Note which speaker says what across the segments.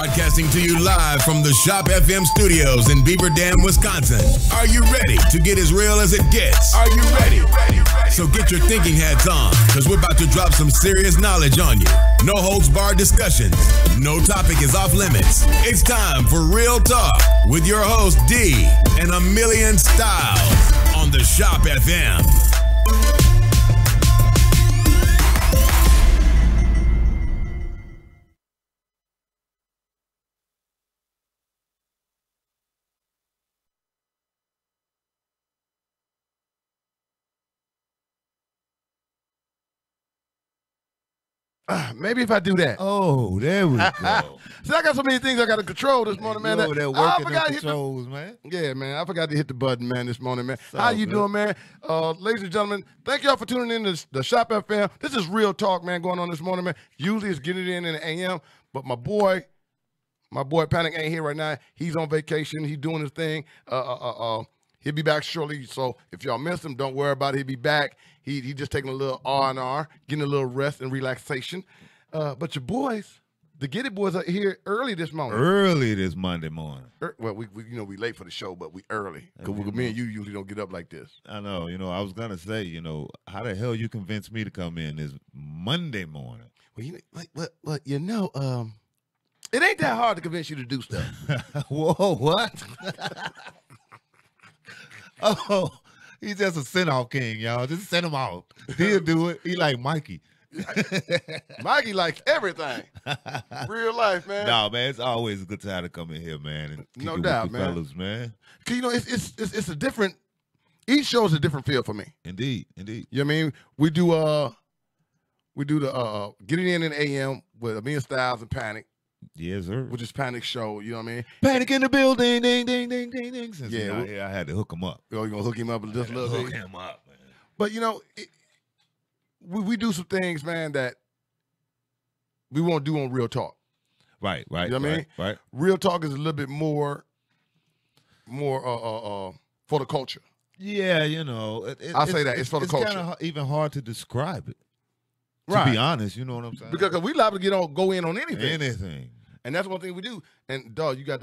Speaker 1: Broadcasting to you live from the Shop FM studios in Beaver Dam, Wisconsin. Are you ready to get as real as it gets? Are you ready? So get your thinking hats on, because we're about to drop some serious knowledge on you. No holds barred discussions. No topic is off limits. It's time for Real Talk with your host, D, and a million styles on the Shop FM.
Speaker 2: Maybe if I do that.
Speaker 3: Oh, there we go.
Speaker 2: See, I got so many things I got to control this morning, man.
Speaker 3: Over there working the controls, man.
Speaker 2: Yeah, man. I forgot to hit the button, man, this morning, man.
Speaker 3: So
Speaker 2: How you
Speaker 3: good.
Speaker 2: doing, man? Ladies and gentlemen, thank y'all for tuning in to the Shop FM. This is Real Talk, man, going on this morning, man. Usually it's getting it in the AM, but my boy Panic ain't here right now. He's on vacation. He's doing his thing. He'll be back shortly. So if y'all miss him, don't worry about it. He'll be back. He just taking a little R&R, getting a little rest and relaxation. But your boys, the Get It Boys, are here early this morning.
Speaker 3: Early this Monday morning.
Speaker 2: Well, we we late for the show, but we early. Because me and you usually don't get up like this.
Speaker 3: I know. I was going to say, how the hell you convinced me to come in this Monday morning?
Speaker 2: Well, it ain't that hard to convince you to do stuff.
Speaker 3: Whoa, what? Oh, he's just a send-off king, y'all. Just send him out. He'll do it. He like Mikey.
Speaker 2: Mikey likes everything. Real life, man.
Speaker 3: No, man, it's always a good time to come in here, man. And kick
Speaker 2: No
Speaker 3: it
Speaker 2: doubt,
Speaker 3: with the
Speaker 2: man.
Speaker 3: fellas, man.
Speaker 2: Cause it's a different. Each show is a different feel for me.
Speaker 3: Indeed.
Speaker 2: You know what I mean? We do the Getting In AM with Amelia Styles and Panic,
Speaker 3: Yes, sir.
Speaker 2: which is Panic show. You know what I mean?
Speaker 3: Panic in the building, ding, ding, ding, ding, ding. Since
Speaker 2: Yeah,
Speaker 3: he's not here, I had to hook him up.
Speaker 2: You're gonna hook him up just a little
Speaker 3: Hook
Speaker 2: bit.
Speaker 3: him up, man.
Speaker 2: But we do some things, man, that we won't do on Real Talk.
Speaker 3: Right.
Speaker 2: You know what I mean?
Speaker 3: Right.
Speaker 2: Real Talk is a little bit more for the culture.
Speaker 3: Yeah,
Speaker 2: I'll say that. It's for the culture.
Speaker 3: It's kind of even hard to describe it. To
Speaker 2: Right.
Speaker 3: be honest, you know what I'm saying?
Speaker 2: Because we liable to go in on anything.
Speaker 3: anything.
Speaker 2: And that's one thing we do. And dog, I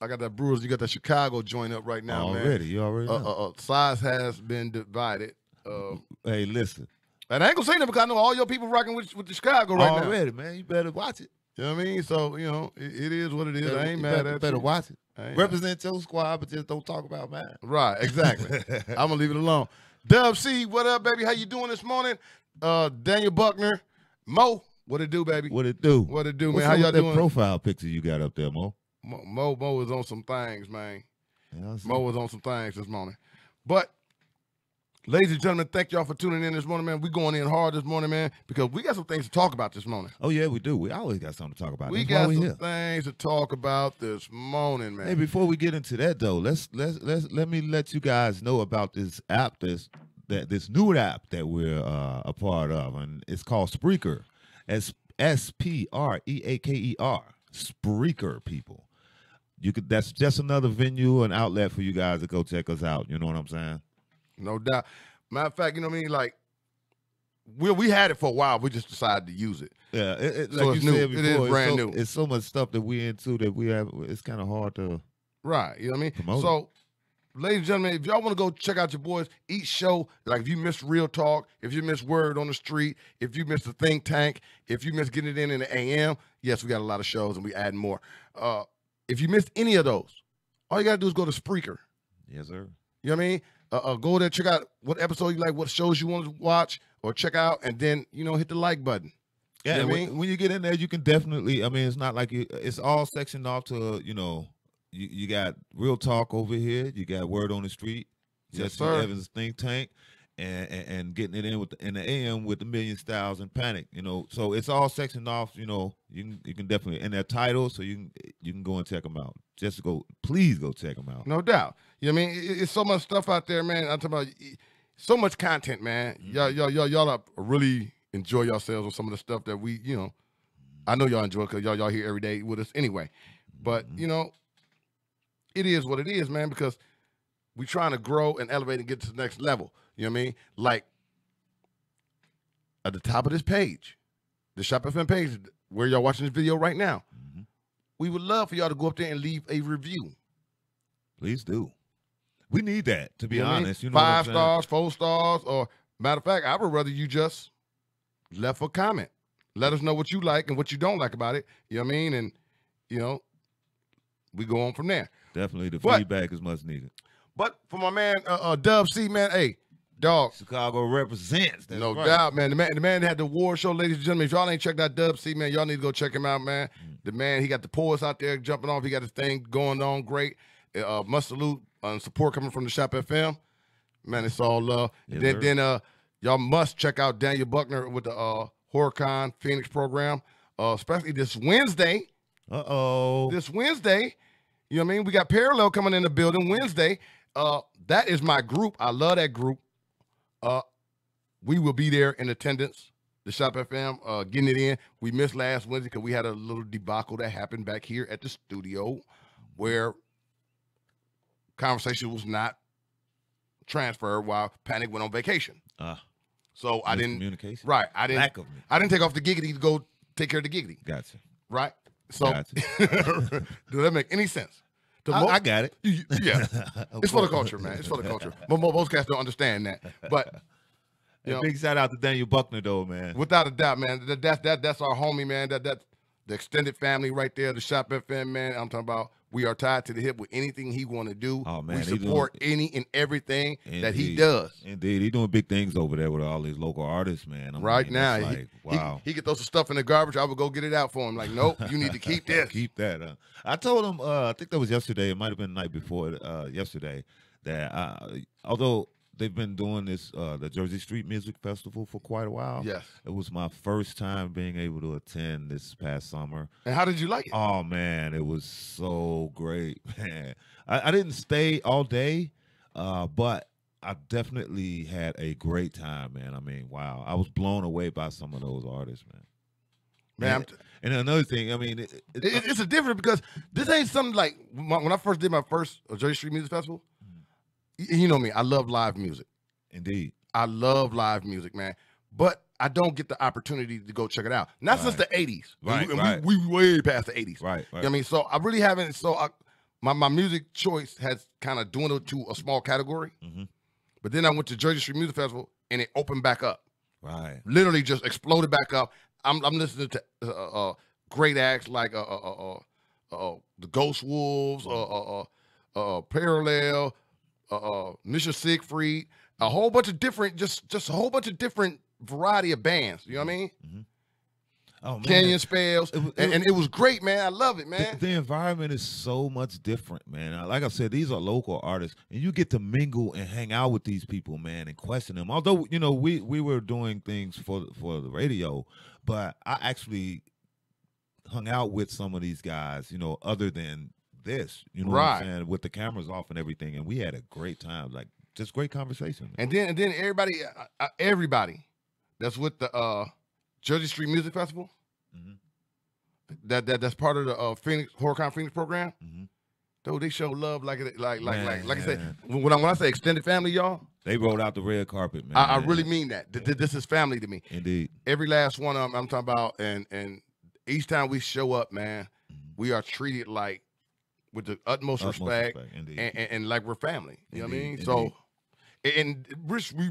Speaker 2: got that Brewers, you got that Chicago joint up right now,
Speaker 3: Already, you already know.
Speaker 2: man. Size has been divided.
Speaker 3: Hey, listen.
Speaker 2: And I ain't gonna say that because I know all your people rocking with the Chicago right now.
Speaker 3: Already, man. You better watch it.
Speaker 2: You know what I mean? So, it is what it is. I ain't mad at you.
Speaker 3: Better watch it.
Speaker 2: I ain't
Speaker 3: Represent your squad, but just don't talk about mine.
Speaker 2: Right, exactly. I'm gonna leave it alone. Dub C, what up, baby? How you doing this morning? Daniel Buckner, Mo, what it do, baby?
Speaker 3: What it do?
Speaker 2: What it do,
Speaker 3: What's
Speaker 2: man? How
Speaker 3: up
Speaker 2: y'all
Speaker 3: with that
Speaker 2: doing?
Speaker 3: profile picture you got up there, Mo?
Speaker 2: Mo is on some things, man.
Speaker 3: Yeah, I see.
Speaker 2: Mo was on some things this morning. But, ladies and gentlemen, thank y'all for tuning in this morning, man. We going in hard this morning, man, because we got some things to talk about this morning.
Speaker 3: Oh yeah, we do. We always got something to talk about.
Speaker 2: We
Speaker 3: That's why
Speaker 2: got
Speaker 3: we
Speaker 2: some
Speaker 3: here.
Speaker 2: things to talk about this morning, man.
Speaker 3: Hey, before we get into that though, let me let you guys know about this app, this new app that we're a part of, and it's called Spreaker. Spreaker. Spreaker, people. That's just another venue, an outlet for you guys to go check us out. You know what I'm saying?
Speaker 2: No doubt. Matter of fact, you know what I mean? Like, we had it for a while. We just decided to use it.
Speaker 3: Yeah,
Speaker 2: So
Speaker 3: like
Speaker 2: it's
Speaker 3: you
Speaker 2: new.
Speaker 3: said
Speaker 2: It
Speaker 3: before,
Speaker 2: is brand
Speaker 3: it's
Speaker 2: new.
Speaker 3: It's so much stuff that we into that we have. It's kind of hard to.
Speaker 2: Right. You know what I mean?
Speaker 3: Promote
Speaker 2: So, ladies and gentlemen, if y'all want to go check out your boys, each show, like if you missed Real Talk, if you missed Word on the Street, if you missed the Think Tank, if you missed Getting It in the AM, yes, we got a lot of shows and we adding more. If you missed any of those, all you got to do is go to Spreaker.
Speaker 3: Yes, sir.
Speaker 2: You know what I mean? Go there, check out what episode you like, what shows you want to watch or check out, and then, hit the like button.
Speaker 3: Yeah,
Speaker 2: You know what I
Speaker 3: when,
Speaker 2: mean?
Speaker 3: when you get in there, you can definitely. I mean, it's not like it's all sectioned off to. You got Real Talk over here. You got Word on the Street.
Speaker 2: Yes,
Speaker 3: Jesse
Speaker 2: sir.
Speaker 3: Evans Think Tank, and getting it in the AM with the Million Styles and Panic. So it's all sectioned off. You can definitely in their titles, so you can go and check them out. Please go check them out.
Speaker 2: No doubt. You know what I mean? It's so much stuff out there, man. I'm talking about so much content, man. Y'all are really enjoy yourselves on some of the stuff that we, I know y'all enjoy because y'all here every day with us anyway. But, it is what it is, man, because we trying to grow and elevate and get to the next level. You know what I mean? Like, at the top of this page, the Shop FM page, where y'all watching this video right now, we would love for y'all to go up there and leave a review.
Speaker 3: Please do. We need that, to be
Speaker 2: You know what I mean?
Speaker 3: honest. You know what I'm
Speaker 2: 5
Speaker 3: saying?
Speaker 2: stars, 4 stars, or matter of fact, I would rather you just left a comment. Let us know what you like and what you don't like about it. You know what I mean? And, you know, we go on from there.
Speaker 3: Definitely, the
Speaker 2: But-
Speaker 3: feedback is much needed.
Speaker 2: But for my man, Dub C, man, hey, dog,
Speaker 3: Chicago represents. That's
Speaker 2: no
Speaker 3: right.
Speaker 2: doubt, man. The man had the award show, ladies and gentlemen. If y'all ain't checked out Dub C, man, y'all need to go check him out, man. The man, he got the poets out there jumping off. He got his thing going on great. Must salute support coming from the Shop FM. Man, it's all love.
Speaker 3: Yes,
Speaker 2: then
Speaker 3: sir.
Speaker 2: y'all must check out Daniel Buckner with the HorrorCon Phoenix program, especially this Wednesday.
Speaker 3: Uh-oh.
Speaker 2: This Wednesday, you know what I mean? We got Parallel coming in the building Wednesday. That is my group. I love that group. We will be there in attendance. The Shop FM, getting it in. We missed last Wednesday because we had a little debacle that happened back here at the studio where conversation was not transferred while Panic went on vacation. So I didn't.
Speaker 3: Communication.
Speaker 2: Right. I didn't.
Speaker 3: Lack of me.
Speaker 2: I didn't take off the giggity to go take care of the giggity.
Speaker 3: Gotcha.
Speaker 2: Right. So
Speaker 3: Gotcha.
Speaker 2: does that make any sense? To
Speaker 3: I got it.
Speaker 2: Yeah. It's for the culture, man. It's for the culture. Most cats don't understand that. But you know,
Speaker 3: Big shout out to Daniel Buckner, though, man.
Speaker 2: without a doubt, man, that's our homie, man. That's the extended family right there, the Shop FM, man. I'm talking about we are tied to the hip with anything he want to do.
Speaker 3: Oh, man,
Speaker 2: we
Speaker 3: he
Speaker 2: support any and everything that he
Speaker 3: Indeed.
Speaker 2: does.
Speaker 3: Indeed, he's doing big things over there with all these local artists, man.
Speaker 2: Right now,
Speaker 3: it's like, wow.
Speaker 2: he could throw some stuff in the garbage. I would go get it out for him. Like, nope, you need to keep this.
Speaker 3: Keep that. I told him, I think that was yesterday. It might have been the night before yesterday. That although they've been doing this, the Jersey Street Music Festival for quite a while.
Speaker 2: Yes.
Speaker 3: It was my first time being able to attend this past summer.
Speaker 2: And how did you like it?
Speaker 3: Oh man, it was so great, man. I didn't stay all day, but I definitely had a great time, man. I mean, wow, I was blown away by some of those artists, man.
Speaker 2: Man,
Speaker 3: And another thing, I mean,
Speaker 2: it's a different because this ain't something like when I first did my first Jersey Street Music Festival. You know me, I love live music.
Speaker 3: indeed,
Speaker 2: I love live music, man. But I don't get the opportunity to go check it out. Not since the 80s.
Speaker 3: Right,
Speaker 2: And
Speaker 3: right.
Speaker 2: we way past the 80s.
Speaker 3: right,
Speaker 2: You know
Speaker 3: right.
Speaker 2: what I mean? So I really haven't. So my music choice has kind of dwindled to a small category.
Speaker 3: Mhm.
Speaker 2: But then I went to Jersey Street Music Festival and it opened back up.
Speaker 3: Right.
Speaker 2: Literally just exploded back up. I'm listening to great acts like the Ghost Wolves, Parallel, Mr. Siegfried, a whole bunch of different, just a whole bunch of different variety of bands. You know what I mean?
Speaker 3: Oh man,
Speaker 2: Canyon Spells,
Speaker 3: It was-
Speaker 2: and it was great, man. I love it,
Speaker 3: The,
Speaker 2: man.
Speaker 3: the environment is so much different, man. Like I said, these are local artists, and you get to mingle and hang out with these people, man, and question them. Although you know we were doing things for the radio, but I actually hung out with some of these guys, you know, other than this, you know, what
Speaker 2: Right.
Speaker 3: I'm saying, with the cameras off and everything, and we had a great time, like just great conversation. Man.
Speaker 2: And then everybody that's with the Jersey Street Music Festival,
Speaker 3: Mhm.
Speaker 2: that's part of the Phoenix HorrorCon Phoenix program.
Speaker 3: Mhm.
Speaker 2: Though they show love like I said,
Speaker 3: Man.
Speaker 2: when I say extended family, y'all,
Speaker 3: They rolled out the red carpet, man.
Speaker 2: I really mean that. This is family to me.
Speaker 3: Indeed.
Speaker 2: Every last one of them I'm talking about, and each time we show up, man, we are treated like with the utmost respect,
Speaker 3: Indeed.
Speaker 2: and like we're family. You know what I mean?
Speaker 3: Indeed,
Speaker 2: So, and which we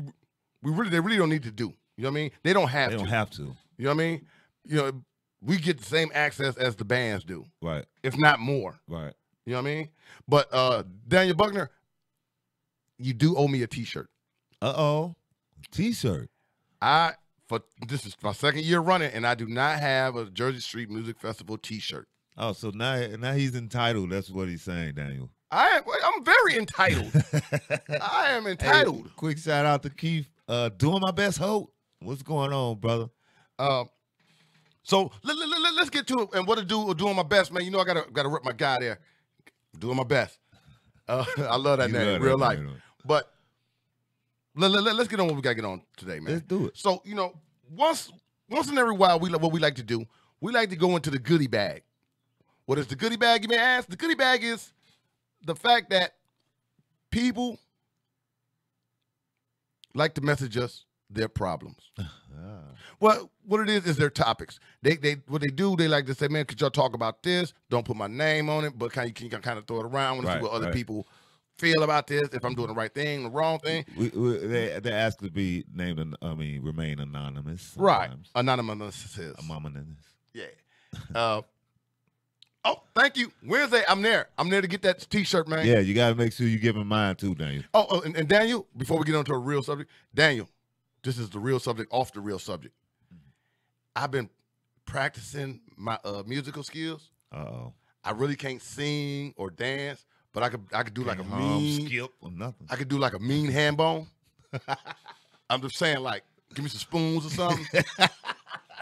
Speaker 2: they really don't need to do. You know what I mean? They don't have
Speaker 3: they
Speaker 2: to.
Speaker 3: don't have to.
Speaker 2: You know what I mean? You know, we get the same access as the bands do,
Speaker 3: Right.
Speaker 2: if not more.
Speaker 3: Right.
Speaker 2: You know what I mean? But Daniel Buckner, you do owe me a T-shirt.
Speaker 3: Uh-oh. T-shirt.
Speaker 2: This is my second year running, and I do not have a Jersey Street Music Festival T-shirt.
Speaker 3: Oh, so now he's entitled. That's what he's saying, Daniel.
Speaker 2: I'm very entitled. I am entitled.
Speaker 3: Hey, quick shout out to Keith. Doing my best, Hope. What's going on, brother?
Speaker 2: So let's get to it. And what to do? Doing my best, man. You know I gotta rip my guy there. Doing my best. I love that
Speaker 3: You
Speaker 2: name,
Speaker 3: love that
Speaker 2: real life.
Speaker 3: name.
Speaker 2: But let's get on what we gotta get on today, man.
Speaker 3: Let's do it.
Speaker 2: So you know, once in every while, what we like to do, we like to go into the goodie bag. What is the goodie bag? You may ask. The goodie bag is the fact that people like to message us their problems.
Speaker 3: Ah.
Speaker 2: Well, what it is their topics. They what they do, they like to say, man, could y'all talk about this? Don't put my name on it, but can you kind of throw it around? I want to see what other people feel about this, if I'm doing the right thing, the wrong thing.
Speaker 3: They ask to be named, remain anonymous. Sometimes.
Speaker 2: Right. Anonymous.
Speaker 3: Anonymous.
Speaker 2: Yeah. Oh, thank you. Wednesday, I'm there. I'm there to get that T-shirt, man.
Speaker 3: Yeah, you got to make sure you give him mine too, Daniel.
Speaker 2: Oh, and Daniel, before we get on to a real subject, Daniel, this is the real subject off the real subject. I've been practicing my musical skills.
Speaker 3: Uh-oh.
Speaker 2: I really can't sing or dance, but I could do like a mean
Speaker 3: skip or nothing.
Speaker 2: I could do like a mean hand bone. I'm just saying, like, give me some spoons or something.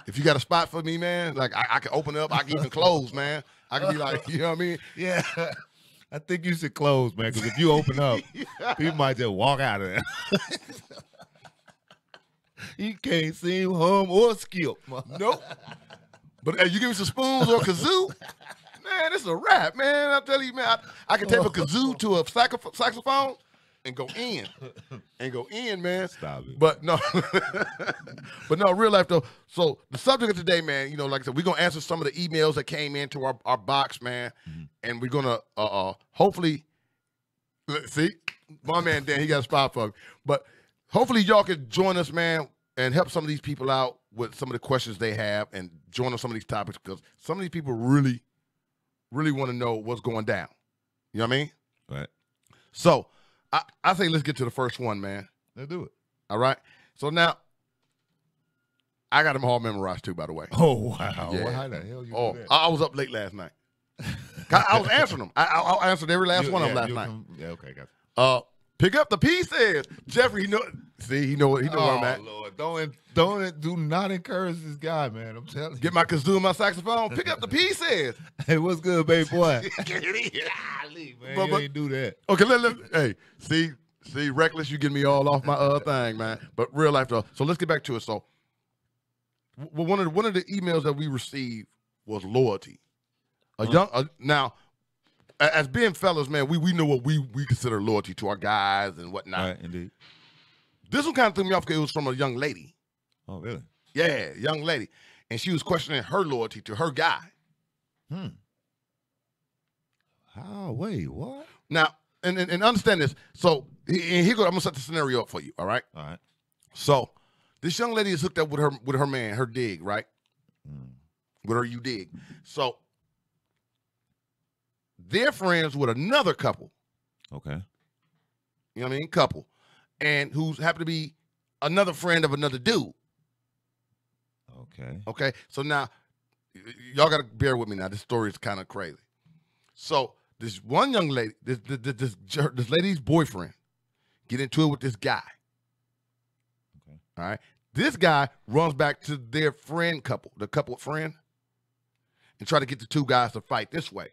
Speaker 2: If you got a spot for me, man, like I can open up, I can even close, man. I can be like, you know what I mean?
Speaker 3: Yeah. I think you should close, man, because if you open up, people might just walk out of there. You can't sing, hum, or skip.
Speaker 2: Nope. But hey, you give me some spoons or kazoo, man, it's a wrap, man. I tell you, man, I can tape a kazoo to a saxophone and go in, man.
Speaker 3: Stop it.
Speaker 2: But no, but no, real life though. So the subject of today, man, you know, like I said, we're gonna answer some of the emails that came into our box, man, and we're gonna hopefully see my man Dan, he got a spot for me, but hopefully y'all can join us, man, and help some of these people out with some of the questions they have, and join on some of these topics because some of these people really want to know what's going down. You know what I mean?
Speaker 3: Right.
Speaker 2: So I say let's get to the first one, man.
Speaker 3: Let's do it.
Speaker 2: All right. So now I got them all memorized too, by the way.
Speaker 3: Oh, wow.
Speaker 2: Yeah.
Speaker 3: Well, how the hell you do that?
Speaker 2: I was up late last night. I was answering them. I answered every last one of them last night.
Speaker 3: Yeah, okay, got
Speaker 2: Pick up the pieces. Jeffrey, he know where I'm at.
Speaker 3: Lord, do not encourage this guy, man. I'm telling you.
Speaker 2: Get my kazoo and my saxophone. Pick up the pieces.
Speaker 3: Hey, what's good, baby boy?
Speaker 2: Get it in.
Speaker 3: Golly, man,
Speaker 2: But-
Speaker 3: you ain't do that.
Speaker 2: Okay, hey, see, reckless, you getting me all off my thing, man. But real life though. So let's get back to it. So, one of the emails that we received was loyalty. Now, as being fellas, man, we know what we consider loyalty to our guys and whatnot.
Speaker 3: Right, indeed.
Speaker 2: This one kind of threw me off because it was from a young lady.
Speaker 3: Oh, really?
Speaker 2: Yeah, young lady, and she was questioning her loyalty to her guy.
Speaker 3: How? Wait, what?
Speaker 2: Now, and understand this. So here goes. I'm gonna set the scenario up for you. All right.
Speaker 3: All right.
Speaker 2: So this young lady is hooked up with her man, her dig, right? With her you dig. So they're friends with another couple.
Speaker 3: Okay.
Speaker 2: You know what I mean? Couple. And who's happen to be another friend of another dude.
Speaker 3: Okay.
Speaker 2: Okay. So now y'all gotta bear with me now. This story is kind of crazy. So this one young lady, this lady's boyfriend, get into it with this guy.
Speaker 3: Okay.
Speaker 2: All right. This guy runs back to their friend couple, the couple friend, and try to get the two guys to fight this way.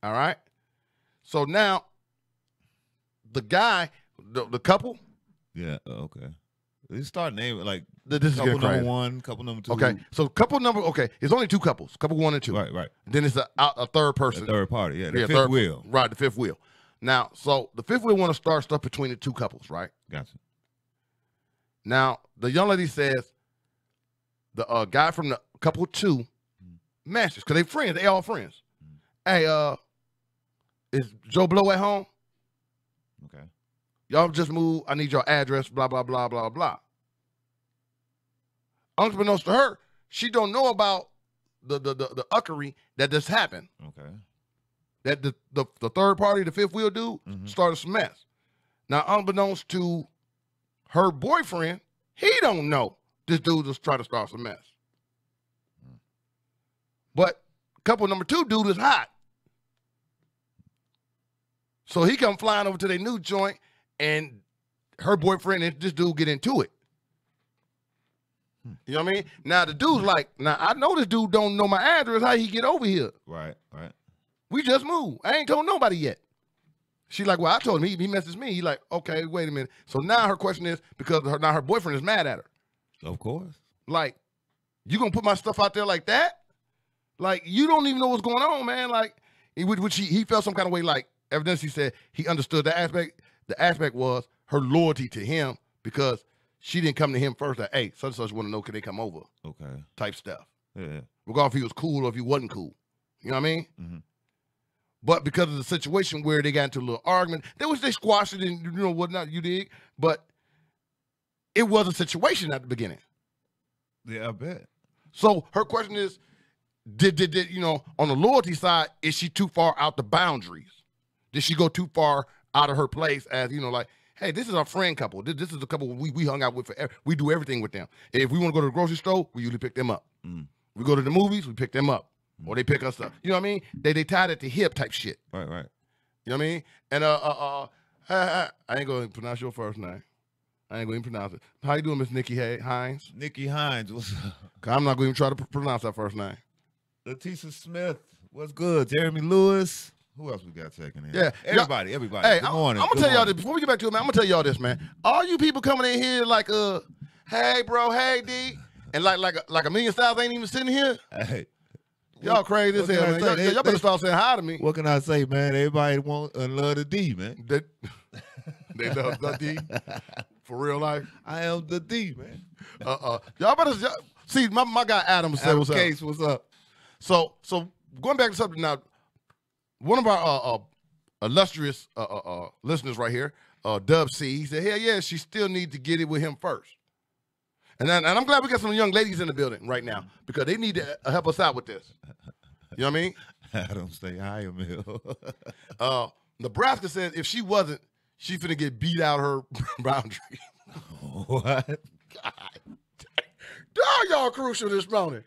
Speaker 2: All right. So now the guy, the couple.
Speaker 3: Yeah. Okay. You start naming like
Speaker 2: This is
Speaker 3: couple
Speaker 2: getting crazy.
Speaker 3: number one, couple number two.
Speaker 2: Okay. So couple number. Okay. It's only two couples. Couple 1 and 2.
Speaker 3: Right. Right.
Speaker 2: Then it's a third
Speaker 3: The
Speaker 2: person.
Speaker 3: third party. Yeah. The fifth
Speaker 2: third
Speaker 3: wheel.
Speaker 2: Right. The fifth wheel. Now, so the fifth wheel want to start stuff between the two couples, right?
Speaker 3: Gotcha.
Speaker 2: Now, the young lady says the guy from the couple 2 matches because they friends. They all friends. Hey, is Joe Blow at home?
Speaker 3: Okay.
Speaker 2: Y'all just moved. I need your address. Blah blah blah blah blah. Unbeknownst to her, she don't know about the uckery that just happened.
Speaker 3: Okay.
Speaker 2: That the third party, the fifth wheel dude, started some mess. Now, unbeknownst to her boyfriend, he don't know this dude just trying to start some mess. But couple number 2 dude is hot. So he come flying over to their new joint, and her boyfriend and this dude get into it. You know what I mean? Now the dude's like, now I know this dude don't know my address. How he get over here?
Speaker 3: Right. Right.
Speaker 2: We just moved. I ain't told nobody yet. She like, well, I told him. He messaged me. He like, okay, wait a minute. So now her question is, because now her boyfriend is mad at her.
Speaker 3: Of course.
Speaker 2: Like, you gonna put my stuff out there like that? Like, you don't even know what's going on, man. Like, which he felt some kind of way. Like, evidently he said he understood the aspect. The aspect was her loyalty to him because she didn't come to him first. Like, hey, such and such want to know, can they come over?
Speaker 3: Okay.
Speaker 2: Type stuff.
Speaker 3: Yeah.
Speaker 2: Regardless if he was cool or if he wasn't cool. You know what I mean?
Speaker 3: Mm-hmm.
Speaker 2: But because of the situation where they got into a little argument, they squashed it and whatnot, you dig? But it was a situation at the beginning.
Speaker 3: Yeah, I bet.
Speaker 2: So her question is, did on the loyalty side, is she too far out the boundaries? Did she go too far out of her place as, like, hey, this is our friend couple. This is the couple we hung out with forever. We do everything with them. If we want to go to the grocery store, we usually pick them up.
Speaker 3: Mm.
Speaker 2: We go to the movies, we pick them up. Or they pick us up. You know what I mean? They tied at the hip type shit.
Speaker 3: Right.
Speaker 2: You know what I mean? And I ain't gonna pronounce your first name. I ain't gonna even pronounce it. How you doing, Miss Nikki Hines?
Speaker 3: Nikki Hines, what's up?
Speaker 2: I'm not gonna even try to pronounce that first name.
Speaker 3: Leticia Smith, what's good? Jeremy Lewis. Who else we got checking in?
Speaker 2: Yeah.
Speaker 3: Everybody.
Speaker 2: Hey,
Speaker 3: Good morning.
Speaker 2: I'm gonna tell y'all this before we get back to it, man. I'm gonna tell y'all this, man. All you people coming in here like hey bro, hey D, and like a million styles ain't even sitting here.
Speaker 3: Hey.
Speaker 2: Y'all crazy as hell, man. Y'all better start saying hi to me.
Speaker 3: What can I say, man? Everybody want and love the D, man.
Speaker 2: They love the D for real life.
Speaker 3: I am the D, man.
Speaker 2: Y'all better see my guy Adam said what's up.
Speaker 3: Case, what's up?
Speaker 2: So going back to something now, one of our illustrious listeners right here, Dub C, he said, hell yeah, she still needs to get it with him first. And I'm glad we got some young ladies in the building right now because they need to help us out with this. You know what I mean?
Speaker 3: Adam, stay high, Emil.
Speaker 2: Nebraska says if she wasn't, she finna get beat out her boundary.
Speaker 3: What?
Speaker 2: God. Y'all crucial this morning.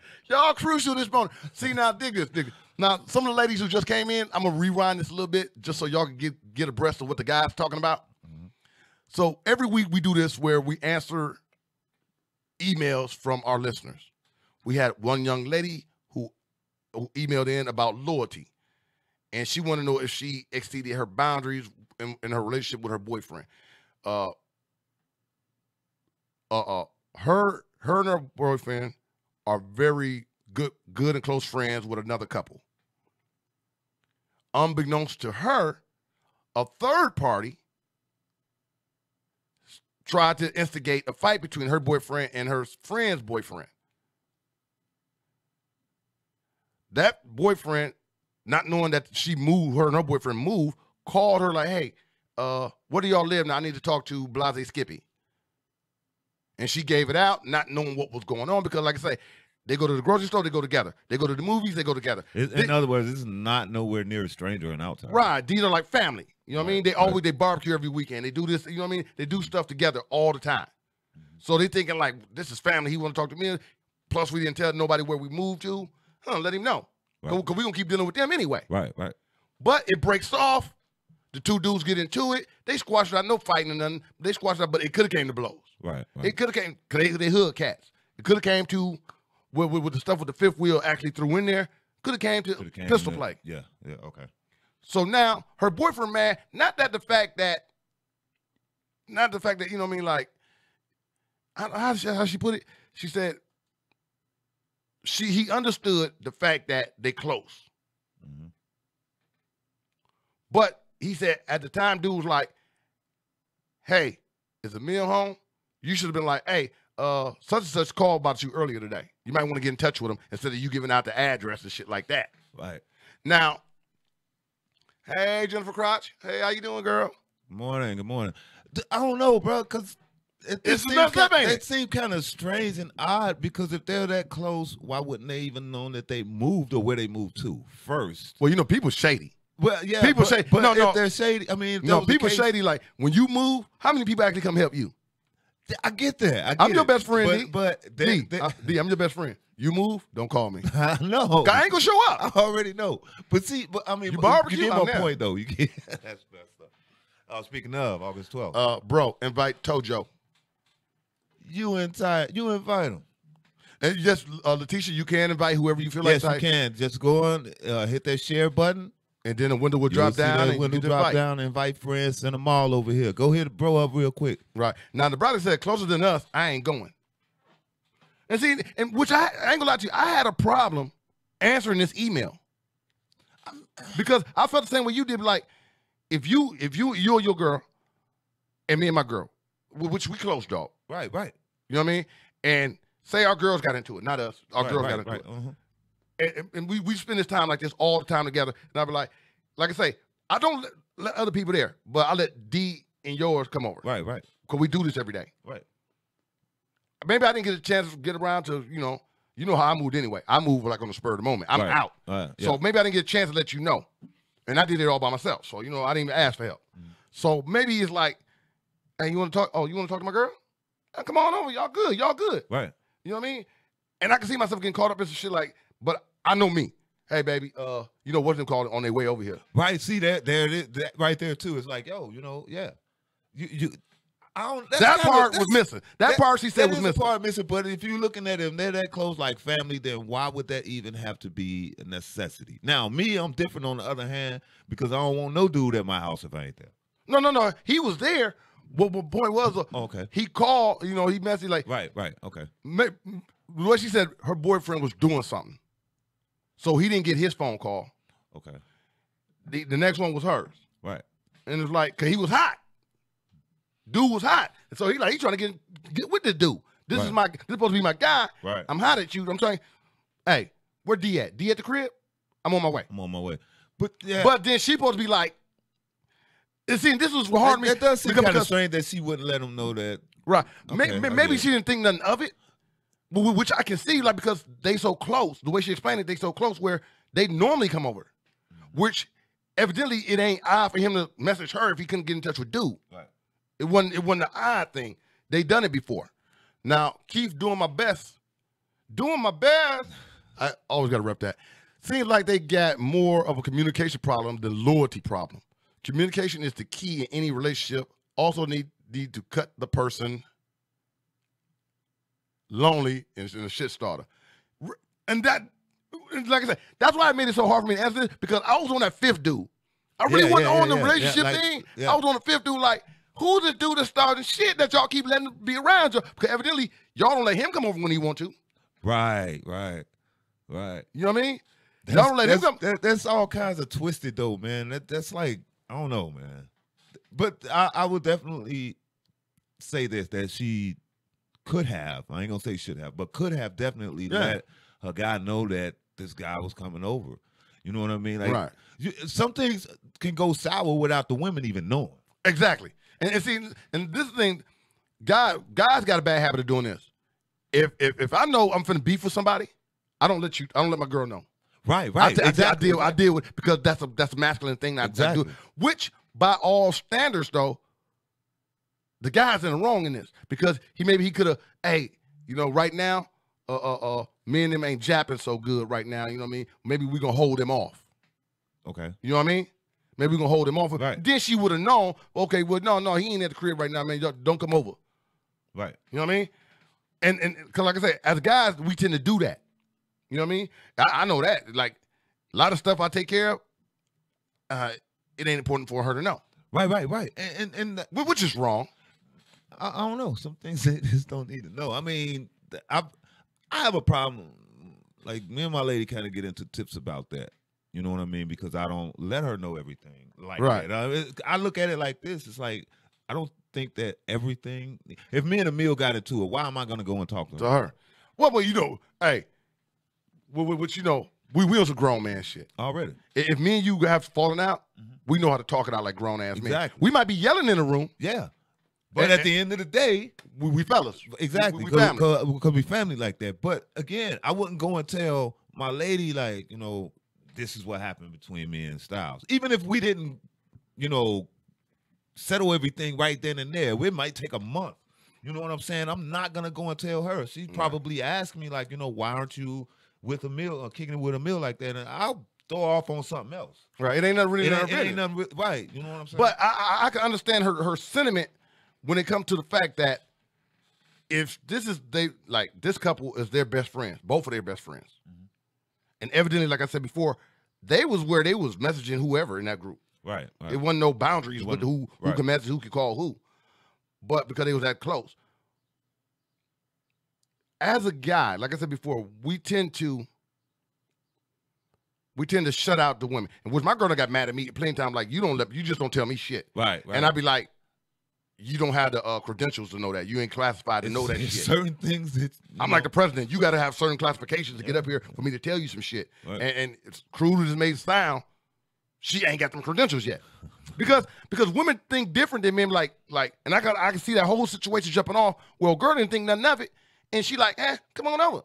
Speaker 2: See, now, dig this. Now, some of the ladies who just came in, I'm going to rewind this a little bit just so y'all can get abreast of what the guy's talking about. Mm-hmm. So every week we do this where we answer emails from our listeners. We had one young lady who emailed in about loyalty, and she wanted to know if she exceeded her boundaries in her relationship with her boyfriend. Her and her boyfriend are very good and close friends with another couple. Unbeknownst to her, a third party tried to instigate a fight between her boyfriend and her friend's boyfriend. That boyfriend, not knowing that her and her boyfriend moved, called her like, hey, where do y'all live now? I need to talk to Blase Skippy. And she gave it out, not knowing what was going on, because like I say, they go to the grocery store, they go together. They go to the movies, they go together.
Speaker 3: In other words, this is not nowhere near a stranger and outside.
Speaker 2: Right. These are like family. You know what I mean? They barbecue every weekend. They do this, you know what I mean? They do stuff together all the time. So they thinking like, this is family. He want to talk to me. Plus, we didn't tell nobody where we moved to. Let him know. Because we're going to keep dealing with them anyway.
Speaker 3: Right.
Speaker 2: But it breaks off. The two dudes get into it. They squash it out. No fighting or nothing. They squash it out, but it could have came to blows.
Speaker 3: Right.
Speaker 2: It could have came, because they hood cats. It could have came to, with the stuff with the fifth wheel actually threw in there, could have came to pistol play.
Speaker 3: Yeah, okay.
Speaker 2: So now her boyfriend mad, not the fact that, you know what I mean, like, how she put it? She said he understood the fact that they close. Mm-hmm. But he said at the time, dude was like, hey, is Emil home? You should have been like, hey, such and such called about you earlier today. You might want to get in touch with him instead of you giving out the address and shit like that.
Speaker 3: Right.
Speaker 2: Now, hey, Jennifer Crotch. Hey, how you doing, girl?
Speaker 3: Good morning. I don't know, bro, because it seemed kind of strange and odd, because if they're that close, why wouldn't they even know that they moved or where they moved to first?
Speaker 2: Well, people shady.
Speaker 3: Well, yeah.
Speaker 2: People shady.
Speaker 3: But if they're shady, I mean,
Speaker 2: people shady. Like, when you move, how many people actually come help you?
Speaker 3: I get that.
Speaker 2: I'm your best friend,
Speaker 3: D.
Speaker 2: D, I'm your best friend. You move, don't call me.
Speaker 3: I know.
Speaker 2: I ain't gonna show up.
Speaker 3: I already know. But I mean,
Speaker 2: you barbecue.
Speaker 3: You get my point, though. You get that's stuff. Speaking of August 12th,
Speaker 2: bro, invite Tojo.
Speaker 3: You invite him.
Speaker 2: And just Leticia, you can invite whoever you feel
Speaker 3: like.
Speaker 2: Yes,
Speaker 3: you can. Just go on, hit that share button.
Speaker 2: And then the window will drop down.
Speaker 3: Invite friends, send them all over here. Go hit the bro up real quick.
Speaker 2: Right. Now, the brother said, closer than us, I ain't going. And see, which I ain't gonna lie to you, I had a problem answering this email. Because I felt the same way you did. Like, if you're your girl, and me and my girl, which we close, dog.
Speaker 3: Right, right.
Speaker 2: You know what I mean? And say our girls got into it, not us. Our girls got into it. And we spend this time like this all the time together. And I'll be like I say, I don't let other people there, but I let D and yours come over.
Speaker 3: Right, right.
Speaker 2: Because we do this every day.
Speaker 3: Right.
Speaker 2: Maybe I didn't get a chance to get around to, you know how I moved anyway. I move like on the spur of the moment. I'm out.
Speaker 3: Yeah.
Speaker 2: So maybe I didn't get a chance to let you know. And I did it all by myself. So, I didn't even ask for help. So maybe it's like, hey, you want to talk? Oh, you want to talk to my girl? Come on over. Y'all good. Y'all good.
Speaker 3: Right.
Speaker 2: You know what I mean? And I can see myself getting caught up in some shit like, but I know me. Hey, baby, what's them called on their way over here?
Speaker 3: Right. See that that right there too. It's like, yo, yeah. I don't.
Speaker 2: That part was missing. That part she said was missing.
Speaker 3: Part missing. But if you're looking at them, they're that close, like family. Then why would that even have to be a necessity? Now, me, I'm different on the other hand because I don't want no dude at my house if I ain't there.
Speaker 2: No. He was there. But the point was,
Speaker 3: okay.
Speaker 2: He called. He messaged like,
Speaker 3: right. Okay.
Speaker 2: What she said, her boyfriend was doing something, so he didn't get his phone call.
Speaker 3: Okay.
Speaker 2: The next one was hers.
Speaker 3: Right.
Speaker 2: And it's like, cause he was hot. Dude was hot, and so he trying to get with this dude. This is supposed to be my guy.
Speaker 3: Right.
Speaker 2: I'm hot at you. I'm saying, hey, where D at? D at the crib? I'm on my way. But yeah. But then she supposed to be like, and see, this was hard.
Speaker 3: That does seem kind of strange that she wouldn't let him know that.
Speaker 2: Right. Okay, maybe she didn't think nothing of it, which I can see, like, because they so close. The way she explained it, they so close where they normally come over, which evidently it ain't odd for him to message her if he couldn't get in touch with dude.
Speaker 3: Right.
Speaker 2: It wasn't an odd thing. They done it before. Now, Keith doing my best. I always got to rep that. Seems like they got more of a communication problem than loyalty problem. Communication is the key in any relationship. Also need to cut the person lonely and a shit starter. And that, like I said, that's why it made it so hard for me to answer this, because I was on that fifth dude. I really wasn't on the relationship thing. I was on the fifth dude like, who's the dude that's starting shit that y'all keep letting be around you? Because evidently, y'all don't let him come over when he want to.
Speaker 3: Right.
Speaker 2: You know what I mean? Y'all don't let him come.
Speaker 3: That's all kinds of twisted, though, man. That's like, I don't know, man. But I would definitely say this, that she could have, I ain't going to say should have, but could have definitely let her guy know that this guy was coming over. You know what I mean? Like, some things can go sour without the women even knowing.
Speaker 2: Exactly. And see, and this thing, guys got a bad habit of doing this. If I know I'm finna beef with somebody, I don't let my girl know.
Speaker 3: Right.
Speaker 2: Exactly. I deal with, because that's a masculine thing that I do. Which, by all standards, though, the guy's in the wrong in this, because he could have, hey, right now, me and them ain't japping so good right now. You know what I mean? Maybe we gonna hold him off.
Speaker 3: Okay.
Speaker 2: You know what I mean? Maybe we're going to hold him off.
Speaker 3: Right.
Speaker 2: Then she would have known, okay, well, no, he ain't at the crib right now, man. Don't come over.
Speaker 3: Right.
Speaker 2: You know what I mean? And because, like I said, as guys, we tend to do that. You know what I mean? I know that. Like, a lot of stuff I take care of, it ain't important for her to know.
Speaker 3: Right. And
Speaker 2: which is wrong.
Speaker 3: I don't know. Some things they just don't need to know. I mean, I have a problem. Like, me and my lady kind of get into tips about that. You know what I mean? Because I don't let her know everything like that. I look at it like this. It's like, I don't think that everything. If me and Emil got into it, why am I going to go and talk to her?
Speaker 2: Well, hey, we on some grown man shit.
Speaker 3: Already.
Speaker 2: If me and you have fallen out, we know how to talk it out like grown ass men. We might be yelling in the room.
Speaker 3: Yeah. But at the end of the day,
Speaker 2: we fellas.
Speaker 3: Exactly. Because we family like that. But again, I wouldn't go and tell my lady, like, this is what happened between me and Styles. Even if we didn't, settle everything right then and there, it might take a month. You know what I'm saying? I'm not going to go and tell her. She'd probably ask me, like, why aren't you with Emil or kicking it with Emil like that? And I'll throw off on something else.
Speaker 2: Right. It ain't nothing really
Speaker 3: right. You know what I'm saying?
Speaker 2: But I can understand her sentiment when it comes to the fact that if this couple is their best friends, both of their best friends. And evidently, like I said before, they was where they was messaging whoever in that group.
Speaker 3: Right.
Speaker 2: It wasn't no boundaries with who can message, who can call who. But because they was that close. As a guy, like I said before, we tend to shut out the women. And which my girl got mad at me plenty of time, like, you just don't tell me shit.
Speaker 3: Right.
Speaker 2: And I'd be like, you don't have the credentials to know that. You ain't classified to know that shit.
Speaker 3: Certain things that
Speaker 2: I'm like the president. You got to have certain classifications to get up here for me to tell you some shit.
Speaker 3: Right.
Speaker 2: And it's crude as it may sound, she ain't got them credentials yet. Because women think different than men. Like, and I can see that whole situation jumping off. Well, girl didn't think nothing of it, and she like, come on over.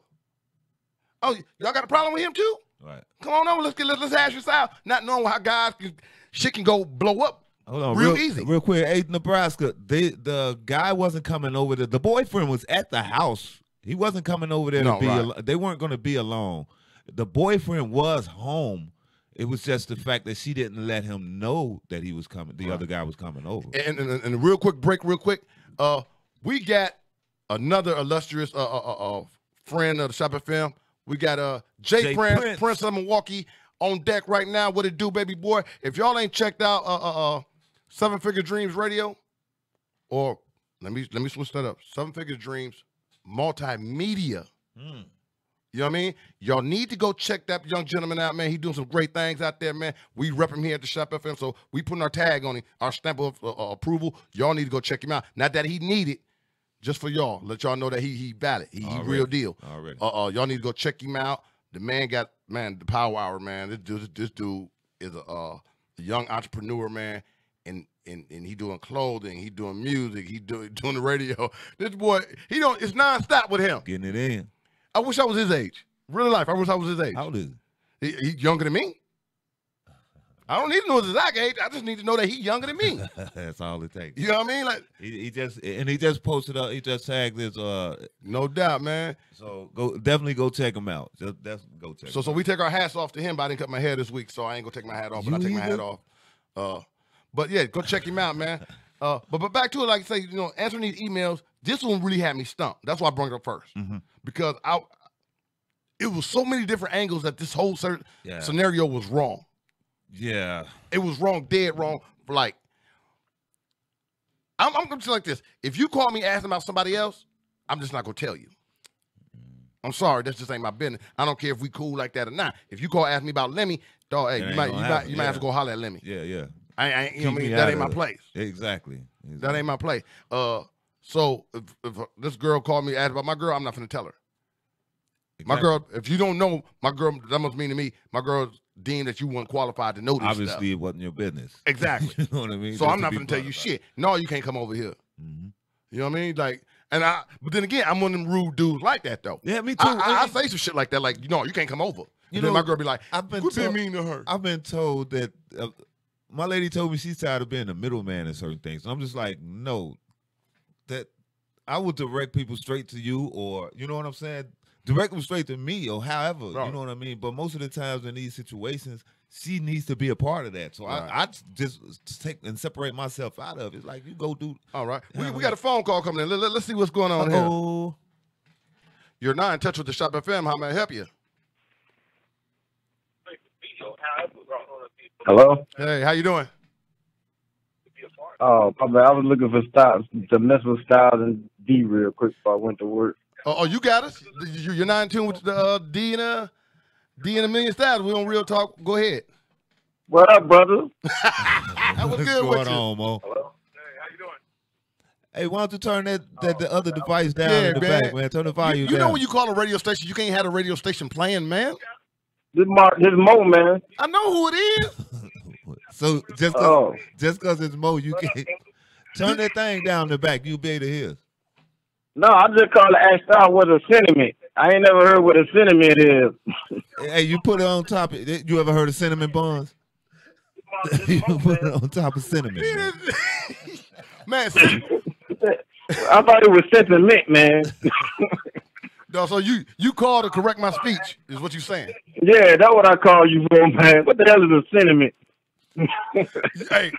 Speaker 2: Oh, y'all got a problem with him too?
Speaker 3: Right.
Speaker 2: Come on over. Let's hash this out. Not knowing how shit can go blow up.
Speaker 3: Hold on,
Speaker 2: real easy.
Speaker 3: Real quick, hey, Nebraska, the guy wasn't coming over there. The boyfriend was at the house. He wasn't coming over there to be alone. They weren't going to be alone. The boyfriend was home. It was just the fact that she didn't let him know that he was coming. The other guy was coming over.
Speaker 2: And a real quick break, we got another illustrious friend of the Shop FM. We got Jay Prince of Milwaukee on deck right now. What it do, baby boy? If y'all ain't checked out Seven Figure Dreams Radio, or let me switch that up. Seven Figure Dreams Multimedia. You know what I mean? Y'all need to go check that young gentleman out, man. He doing some great things out there, man. We rep him here at the Shop FM, so we putting our tag on him, our stamp of approval. Y'all need to go check him out. Not that he need it, just for y'all. Let y'all know that he valid. He real deal.
Speaker 3: Already.
Speaker 2: Y'all need to go check him out. The man got, the power hour, man. This dude is a young entrepreneur, man, and he doing clothing, he doing music, he doing the radio. This boy, it's nonstop with him.
Speaker 3: Getting it in.
Speaker 2: I wish I was his age. Real life, I wish I was his age.
Speaker 3: How old is he?
Speaker 2: He's younger than me. I don't need to know his exact age. I just need to know that he's younger than me.
Speaker 3: That's all it takes.
Speaker 2: You know what I mean? Like
Speaker 3: he just posted up. He just tagged his.
Speaker 2: No doubt, man.
Speaker 3: So definitely go check him out. Just go check.
Speaker 2: So we take our hats off to him. But I didn't cut my hair this week, so I ain't gonna take my hat off. But I take my hat off. But yeah, go check him out, man. But back to it, like I say, answering these emails. This one really had me stumped. That's why I brought it up first, because it was so many different angles that this whole scenario was wrong.
Speaker 3: Yeah,
Speaker 2: it was wrong, dead wrong. Like, I'm gonna say like this: if you call me asking about somebody else, I'm just not gonna tell you. I'm sorry, that just ain't my business. I don't care if we cool like that or not. If you call ask me about Lemmy, dog, hey, you might have to go holler at Lemmy.
Speaker 3: Yeah.
Speaker 2: I ain't, you know what I mean? That ain't my place.
Speaker 3: Exactly.
Speaker 2: That ain't my place. So if this girl called me asked about my girl, I'm not gonna tell her. Exactly. My girl, if you don't know my girl, that must mean to me, my girl's deemed that you weren't qualified to know this
Speaker 3: Obviously,
Speaker 2: stuff.
Speaker 3: it wasn't your business.
Speaker 2: Exactly.
Speaker 3: You know what I mean?
Speaker 2: So I'm not gonna tell you shit. No, you can't come over here. You know what I mean? Like, but then again, I'm one of them rude dudes like that though.
Speaker 3: Yeah, me too.
Speaker 2: I say some shit like that, like, you can't come over. You know, my girl be like, quit being mean to her.
Speaker 3: I've been told that my lady told me she's tired of being a middleman in certain things. And I'm just like, no, that I would direct people straight to you, or you know what I'm saying? Direct them straight to me, or however, you know what I mean? But most of the times in these situations, she needs to be a part of that. So I just take and separate myself out of it. It's like, you go do.
Speaker 2: All right. We got a phone call coming in. Let's see what's going on here. You're not in touch with the Shop FM. How may I help you?
Speaker 4: Hello?
Speaker 2: Hey, how you doing?
Speaker 4: Oh, I was looking for Styles, to mess with Styles and D real quick before I went to work.
Speaker 2: Oh, you got us? You're not in tune with the D and a Million Styles. We on Real Talk. Go ahead.
Speaker 4: What up, brother?
Speaker 2: That was good
Speaker 3: going
Speaker 2: with you.
Speaker 3: on, Mo?
Speaker 4: Hello?
Speaker 2: Hey, how you doing?
Speaker 3: Hey, why don't you turn the other device down in the back, man? Turn the volume down.
Speaker 2: You know when you call a radio station, you can't have a radio station playing, man.
Speaker 4: This Mo, man.
Speaker 2: I know who it is.
Speaker 3: So just because it's Mo, you can't turn that thing down in the back. You'll be able to hear.
Speaker 4: No, I just called to ask Styles what a sentiment. I ain't never heard what a sentiment is.
Speaker 3: Hey, you put it on top of it. You ever heard of cinnamon buns? You put it on top of cinnamon.
Speaker 2: Man,
Speaker 4: I thought it was sentiment, man.
Speaker 2: no, so you called to correct my speech, is what you're saying.
Speaker 4: Yeah, that's what I call you for, man. What the hell is a sentiment?
Speaker 2: hey,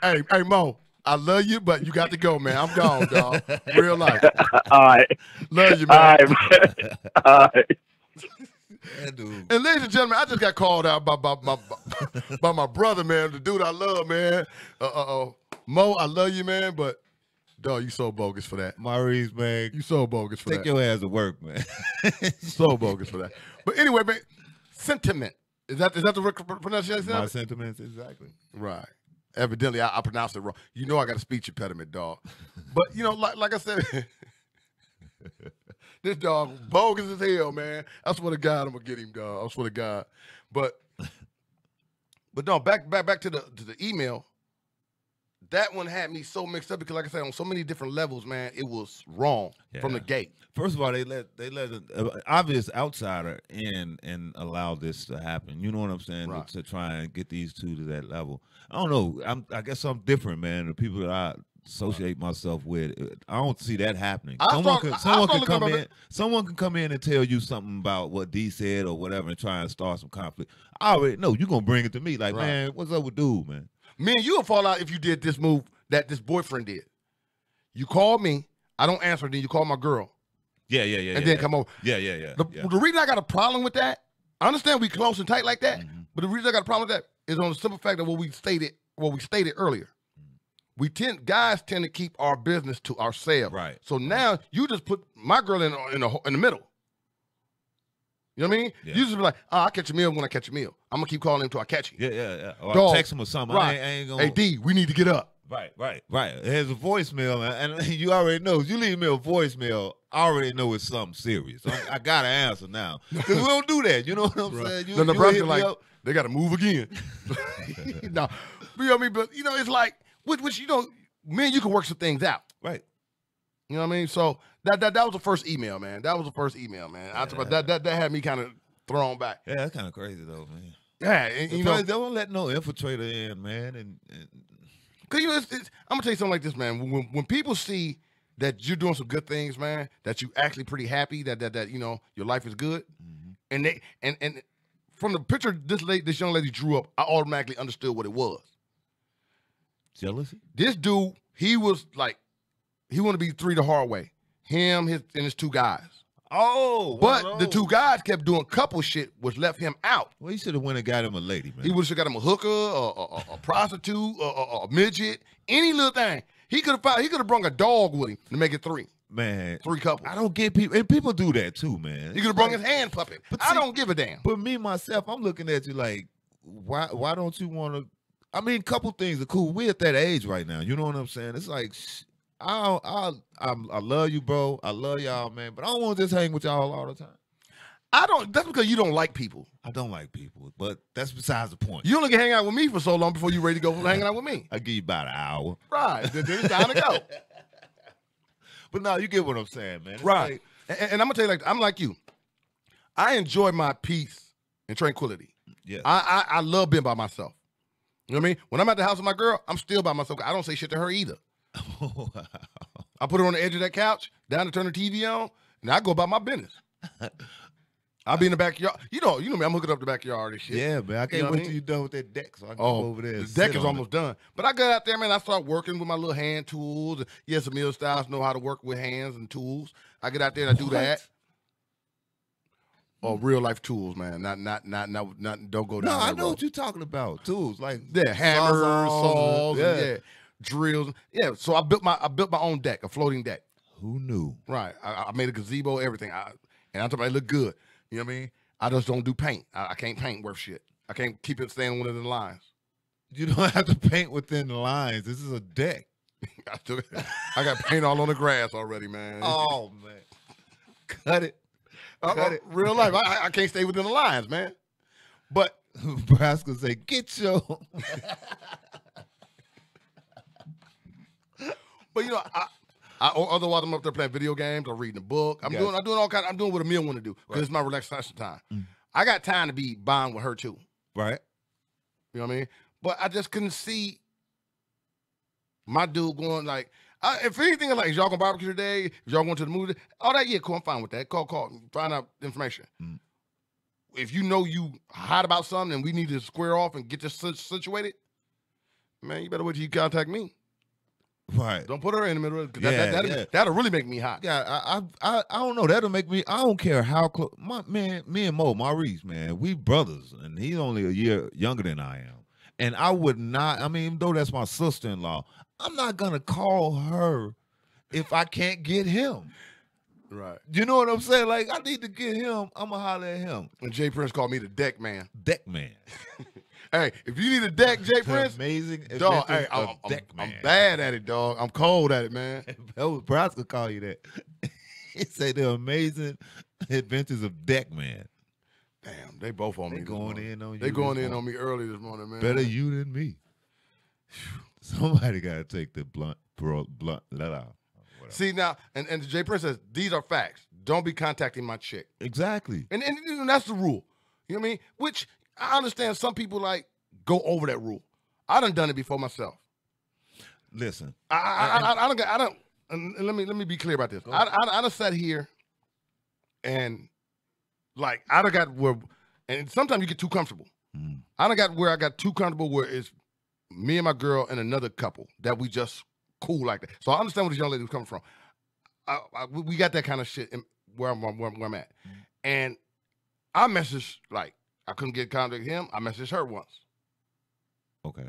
Speaker 2: Mo, I love you, but you got to go, man. I'm gone, dog. Real life.
Speaker 4: All right.
Speaker 2: Love you, man.
Speaker 4: All right, man. All right.
Speaker 2: And ladies and gentlemen, I just got called out by my brother, man, the dude I love, man. Mo, I love you, man, but dog, you so bogus for that.
Speaker 3: Maurice, man,
Speaker 2: you so bogus for that.
Speaker 3: Take your ass to work, man.
Speaker 2: So bogus for that. But anyway, man, sentiment. Is that the pronunciation?
Speaker 3: My sentiments, exactly.
Speaker 2: Right. evidently I pronounced it wrong. You know I got a speech impediment, dog. But, like I said, this dog bogus as hell, man. I swear to God, I'm going to get him, dog. I swear to God. But no, back to the email. That one had me so mixed up because, like I said, on so many different levels, man, it was wrong from the gate.
Speaker 3: First of all, they let an obvious outsider in and allow this to happen. You know what I'm saying?
Speaker 2: Right.
Speaker 3: To try and get these two to that level. I don't know. I guess I'm different, man. The people that I associate myself with, I don't see that happening. Someone can come in and tell you something about what D said or whatever and try and start some conflict. I already know you're gonna bring it to me. Like, man, what's up with dude, man?
Speaker 2: Me and you will fall out if you did this move that this boyfriend did. You call me, I don't answer, then you call my girl.
Speaker 3: Yeah.
Speaker 2: And then come over.
Speaker 3: Yeah.
Speaker 2: The reason I got a problem with that, I understand we close and tight like that, but the reason I got a problem with that is on the simple fact of what we stated earlier. Guys tend to keep our business to ourselves.
Speaker 3: Right.
Speaker 2: So now you just put my girl in the middle. You know what I mean?
Speaker 3: Yeah.
Speaker 2: You just be like, I catch a meal when I catch a meal. I'm going to keep calling him until I catch you.
Speaker 3: Yeah. Or
Speaker 2: Dog.
Speaker 3: I'll text him or something.
Speaker 2: Right.
Speaker 3: I ain't gonna...
Speaker 2: Hey, D, we need to get up.
Speaker 3: Right. There's a voicemail, and you already know. If you leave me a voicemail, I already know it's something serious. I got to answer now. Because we don't do that. You know what I'm saying?
Speaker 2: Then the brother like, they got to move again. No, you know what I mean? But, it's like, which me and you can work some things out.
Speaker 3: Right.
Speaker 2: You know what I mean? So that was the first email, man.
Speaker 3: Yeah.
Speaker 2: That had me kind of thrown back.
Speaker 3: Yeah, that's kind of crazy, though, man.
Speaker 2: Yeah, and,
Speaker 3: They don't let no infiltrator in, man. And
Speaker 2: Cause I'm gonna tell you something like this, man. When people see that you're doing some good things, man, that you actually pretty happy that your life is good, and they and from the picture this young lady drew up, I automatically understood what it was.
Speaker 3: Jealousy?
Speaker 2: This dude, he was like, he wanted to be three the hard way. Him, and his two guys.
Speaker 3: Oh,
Speaker 2: but the two guys kept doing couple shit, which left him out.
Speaker 3: Well, he should have went and got him a lady, man.
Speaker 2: He would have got him a hooker, a prostitute, a midget, any little thing. He could have brought a dog with him to make it three.
Speaker 3: Man,
Speaker 2: three couples.
Speaker 3: I don't get people, and people do that too, man.
Speaker 2: He could have brought his hand puppet. But I don't give a damn.
Speaker 3: But me myself, I'm looking at you like, why don't you want to? I mean, couple things are cool. We're at that age right now. You know what I'm saying? It's like, I love you, bro. I love y'all, man. But I don't want to just hang with y'all all the time.
Speaker 2: That's because you don't like people.
Speaker 3: I don't like people, but that's besides the point.
Speaker 2: You only can hang out with me for so long before you're ready to go hanging out with me.
Speaker 3: I give you about an hour.
Speaker 2: Right. Then it's time to go.
Speaker 3: But no, you get what I'm saying, man. It's
Speaker 2: right.
Speaker 3: like,
Speaker 2: and I'm gonna tell you, I'm like you. I enjoy my peace and tranquility.
Speaker 3: Yeah.
Speaker 2: I love being by myself. You know what I mean? When I'm at the house with my girl, I'm still by myself. I don't say shit to her either.
Speaker 3: Wow.
Speaker 2: I put her on the edge of that couch, down to turn the TV on, and I go about my business. I'll be in the backyard. You know me. I'm hooking up the backyard and shit.
Speaker 3: Yeah, man. I can't wait till you're done with that deck so I can go over there.
Speaker 2: The deck is almost done. But I go out there, man. I start working with my little hand tools. Yes, Emil Styles know how to work with hands and tools. I get out there and I do that. Oh, real life tools, man. Not. Don't go down.
Speaker 3: No, I know
Speaker 2: road.
Speaker 3: what you're talking about. Tools like
Speaker 2: hammers, saws,
Speaker 3: yeah.
Speaker 2: drills. Yeah. So I built my own deck, a floating deck.
Speaker 3: Who knew?
Speaker 2: Right. I made a gazebo, everything. And I'm talking about it look good. You know what I mean? I just don't do paint. I can't paint worth shit. I can't keep it staying within the lines.
Speaker 3: You don't have to paint within the lines. This is a deck.
Speaker 2: I got paint all on the grass already, man.
Speaker 3: Oh man, cut it. Cut it.
Speaker 2: Real life. I can't stay within the lines, man. But
Speaker 3: Nebraska say, get your.
Speaker 2: But otherwise I'm up there playing video games or reading a book. I'm doing all kind. I'm doing what Emil want to do because it's my relaxation time. I got time to be bonding with her too.
Speaker 3: Right.
Speaker 2: You know what I mean? But I just couldn't see my dude going like, if anything, like, is y'all gonna barbecue today? If y'all going to the movie? All that, yeah, cool. I'm fine with that. Call, find out information. If you know you hot about something and we need to square off and get this situated, man, you better wait till you contact me.
Speaker 3: Right.
Speaker 2: Don't put her in the middle. That'll really make me hot.
Speaker 3: Yeah, I don't know. That'll make me. I don't care how close. Me and Maurice, man, we brothers, and he's only a year younger than I am. And I would not. I mean, though that's my sister-in-law, I'm not gonna call her if I can't get him.
Speaker 2: Right.
Speaker 3: You know what I'm saying? Like, I need to get him. I'm gonna holler at him.
Speaker 2: And Jay Prince called me the deck man.
Speaker 3: Deck man.
Speaker 2: Hey, if you need a deck, Jay Prince,
Speaker 3: Amazing.
Speaker 2: dog.
Speaker 3: Adventures
Speaker 2: Hey,
Speaker 3: of
Speaker 2: I'm
Speaker 3: Deckman.
Speaker 2: bad at it, dog. I'm cold at it, man.
Speaker 3: Bryce could call you that. He said the amazing adventures of Deckman.
Speaker 2: Damn, they both on
Speaker 3: They
Speaker 2: me. this
Speaker 3: going
Speaker 2: morning.
Speaker 3: in on you.
Speaker 2: They going
Speaker 3: this
Speaker 2: in
Speaker 3: morning.
Speaker 2: on me early this morning, man.
Speaker 3: Better you than me. Somebody got to take the blunt. Let out.
Speaker 2: See now, and Jay Prince says these are facts. Don't be contacting my chick,
Speaker 3: Exactly.
Speaker 2: and that's the rule. You know what I mean? Which I understand. Some people like go over that rule. I done it before myself.
Speaker 3: Listen.
Speaker 2: I don't. And let me be clear about this. I done sat here, and like I done got where, and sometimes you get too comfortable.
Speaker 3: Mm.
Speaker 2: I done got where I got too comfortable where it's me and my girl and another couple that we just cool like that. So I understand where this young lady was coming from. We got that kind of shit where I'm at, and I messaged like I couldn't get contact with him. I messaged her once.
Speaker 3: Okay.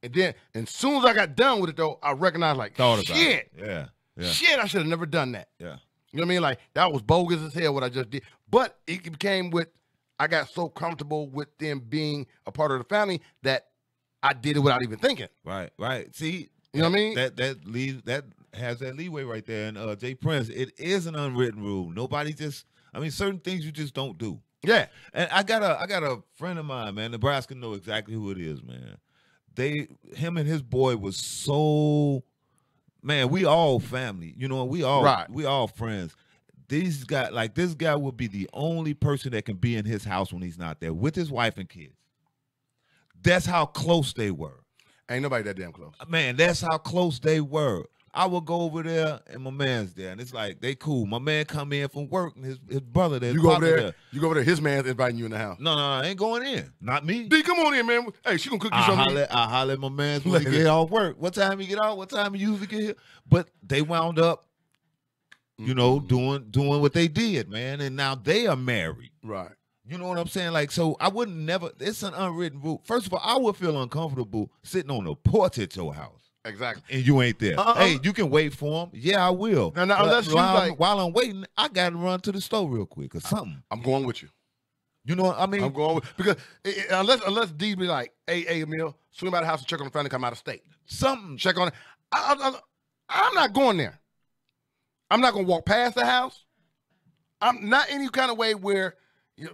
Speaker 2: And then, as soon as I got done with it, though, I recognized, like,
Speaker 3: Thought about
Speaker 2: shit.
Speaker 3: it. Yeah. Yeah.
Speaker 2: Shit, I should have never done that.
Speaker 3: Yeah.
Speaker 2: You know what I mean? Like, that was bogus as hell what I just did. But it became I got so comfortable with them being a part of the family that I did it without even thinking.
Speaker 3: Right. Right. See,
Speaker 2: You know what I mean?
Speaker 3: that has that leeway right there. And Jay Prince, it is an unwritten rule. Nobody certain things you just don't do.
Speaker 2: Yeah.
Speaker 3: And I got a friend of mine, man. Nebraska know exactly who it is, man. Him and his boy was so, man, we all family. You know, we all friends. This guy would be the only person that can be in his house when he's not there with his wife and kids. That's how close they were.
Speaker 2: Ain't nobody that damn close.
Speaker 3: Man, that's how close they were. I would go over there and my man's there, and it's like they cool. My man come in from work and his brother there.
Speaker 2: You go over there, his man's inviting you in the house.
Speaker 3: No, I ain't going in. Not me.
Speaker 2: D, come on in, man. Hey, she gonna cook you something.
Speaker 3: I holler at my man when he get off work. What time he get out? What time he usually get here? But they wound up, doing what they did, man. And now they are married.
Speaker 2: Right.
Speaker 3: You know what I'm saying? Like, so I wouldn't never. It's an unwritten rule. First of all, I would feel uncomfortable sitting on the porch at your house.
Speaker 2: Exactly.
Speaker 3: And you ain't there. Hey, you can wait for him. Yeah, I will.
Speaker 2: Now, unless
Speaker 3: while I'm waiting, I got to run to the store real quick or something.
Speaker 2: I'm going with you.
Speaker 3: You know what I mean?
Speaker 2: I'm going with, because unless D be like, hey, Emil, swing by the house and check on the family, come out of state.
Speaker 3: Something.
Speaker 2: Check on it. I'm not going there. I'm not going to walk past the house. I'm not any kind of way where,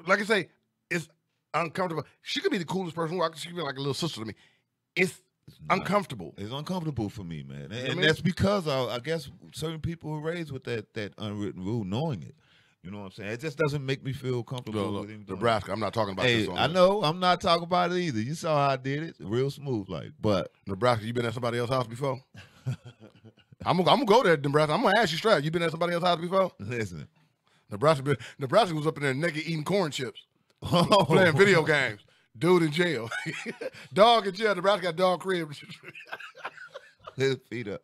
Speaker 2: like I say, it's uncomfortable. She could be the coolest person. She could be like a little sister to me. It's uncomfortable.
Speaker 3: It's uncomfortable for me, man. And
Speaker 2: I mean?
Speaker 3: that's because I guess certain people were raised with that unwritten rule, knowing it. You know what I'm saying? It just doesn't make me feel comfortable with him.
Speaker 2: Nebraska, I'm not talking about this.
Speaker 3: I know. I'm not talking about it either. You saw how I did it. Real smooth, like. But
Speaker 2: Nebraska, you been at somebody else's house before? I'm gonna go there, Nebraska. I'm gonna ask you straight. You been at somebody else's house before?
Speaker 3: Listen.
Speaker 2: Nebraska was up in there naked eating corn chips, playing video games. Dude in jail. Dog in jail. Nebraska got dog crib.
Speaker 3: His feet up.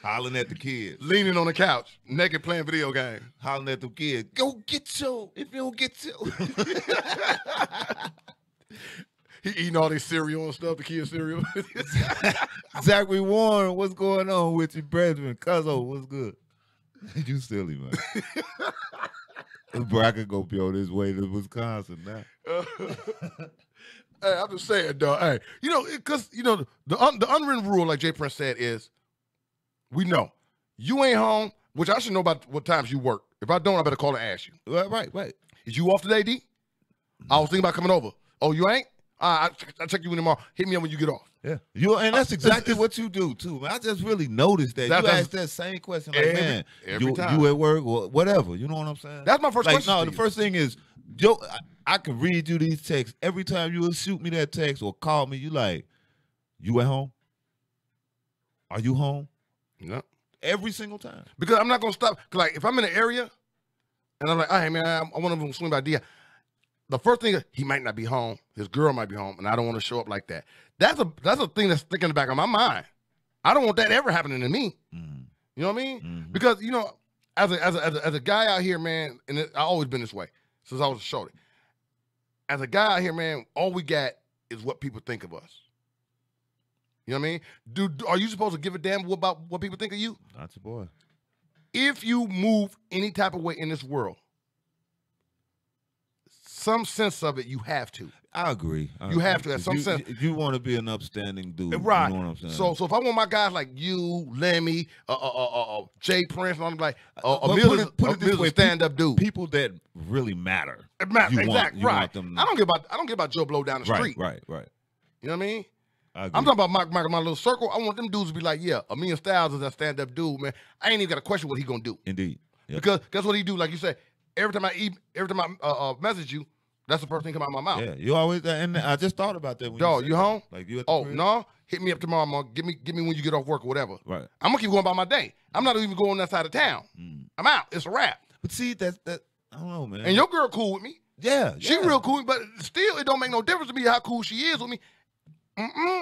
Speaker 3: Hollering at the kids.
Speaker 2: Leaning on the couch, naked playing video games.
Speaker 3: Hollering at the kids. Go get your, if you don't get your.
Speaker 2: He eating all this cereal and stuff, the kids' cereal.
Speaker 3: Zachary Warren, what's going on with your brethren? Cuzzo, what's good? You silly, man. Bro, I could go be on his way to Wisconsin now.
Speaker 2: Hey, I'm just saying, dog. Hey, because the unwritten rule, like Jay Prince said, is we know you ain't home, which I should know about what times you work. If I don't, I better call and ask you.
Speaker 3: Right.
Speaker 2: Is you off today, D? I was thinking about coming over. Oh, you ain't? I'll check you in tomorrow. Hit me up when you get off.
Speaker 3: Yeah, and that's exactly what you do too, man. I just really noticed that you asked that same question, like, man,
Speaker 2: every time.
Speaker 3: You at work or whatever. You know what I'm saying?
Speaker 2: That's my first question.
Speaker 3: No, the first thing is, I can read you these texts every time you will shoot me that text or call me. You like, you at home? Are you home?
Speaker 2: No.
Speaker 3: Every single time.
Speaker 2: Because I'm not gonna stop. Cause like if I'm in an area and I'm like, hey man, I want to swing by D. The first thing is he might not be home. His girl might be home, and I don't want to show up like that. That's a thing that's sticking in the back of my mind. I don't want that ever happening to me.
Speaker 3: Mm-hmm.
Speaker 2: You know what I mean?
Speaker 3: Mm-hmm.
Speaker 2: Because as a guy out here, man, and I always been this way since I was a shorty. As a guy out here, man, all we got is what people think of us. You know what I mean? Are you supposed to give a damn about what people think of you?
Speaker 3: Not your boy.
Speaker 2: If you move any type of way in this world, some sense of it, you have to.
Speaker 3: I agree.
Speaker 2: You have to, at some sense.
Speaker 3: If you want to be an upstanding dude,
Speaker 2: Right.
Speaker 3: You know what I'm saying?
Speaker 2: So if I want my guys like you, Lemmy, Jay Prince, and I'm like,
Speaker 3: But
Speaker 2: Emil's
Speaker 3: put it this
Speaker 2: a
Speaker 3: way,
Speaker 2: stand-up dude.
Speaker 3: people that really matter.
Speaker 2: It matters,
Speaker 3: you want
Speaker 2: exactly. Right.
Speaker 3: them-
Speaker 2: I don't care about Joe Blow down the street.
Speaker 3: Right.
Speaker 2: You know what I mean?
Speaker 3: I agree.
Speaker 2: I'm talking about my little circle. I want them dudes to be like, yeah, Emil Styles is that stand-up dude, man. I ain't even got to question what he gonna do.
Speaker 3: Indeed. Yep.
Speaker 2: Because guess what he do? Like you said, every time I message you, that's the first thing come out of my mouth.
Speaker 3: Yeah, you always, and I just thought about that when
Speaker 2: Dog,
Speaker 3: you
Speaker 2: you home?
Speaker 3: Like you at the
Speaker 2: Oh,
Speaker 3: crib?
Speaker 2: no? Hit me up tomorrow, man. Give me when you get off work or whatever.
Speaker 3: Right.
Speaker 2: I'm gonna keep going about my day. I'm not even going that side of town. I'm out. It's a wrap.
Speaker 3: But see, that I don't know, man.
Speaker 2: And your girl cool with me.
Speaker 3: yeah,
Speaker 2: She
Speaker 3: yeah.
Speaker 2: real cool, but still, it don't make no difference to me how cool she is with me.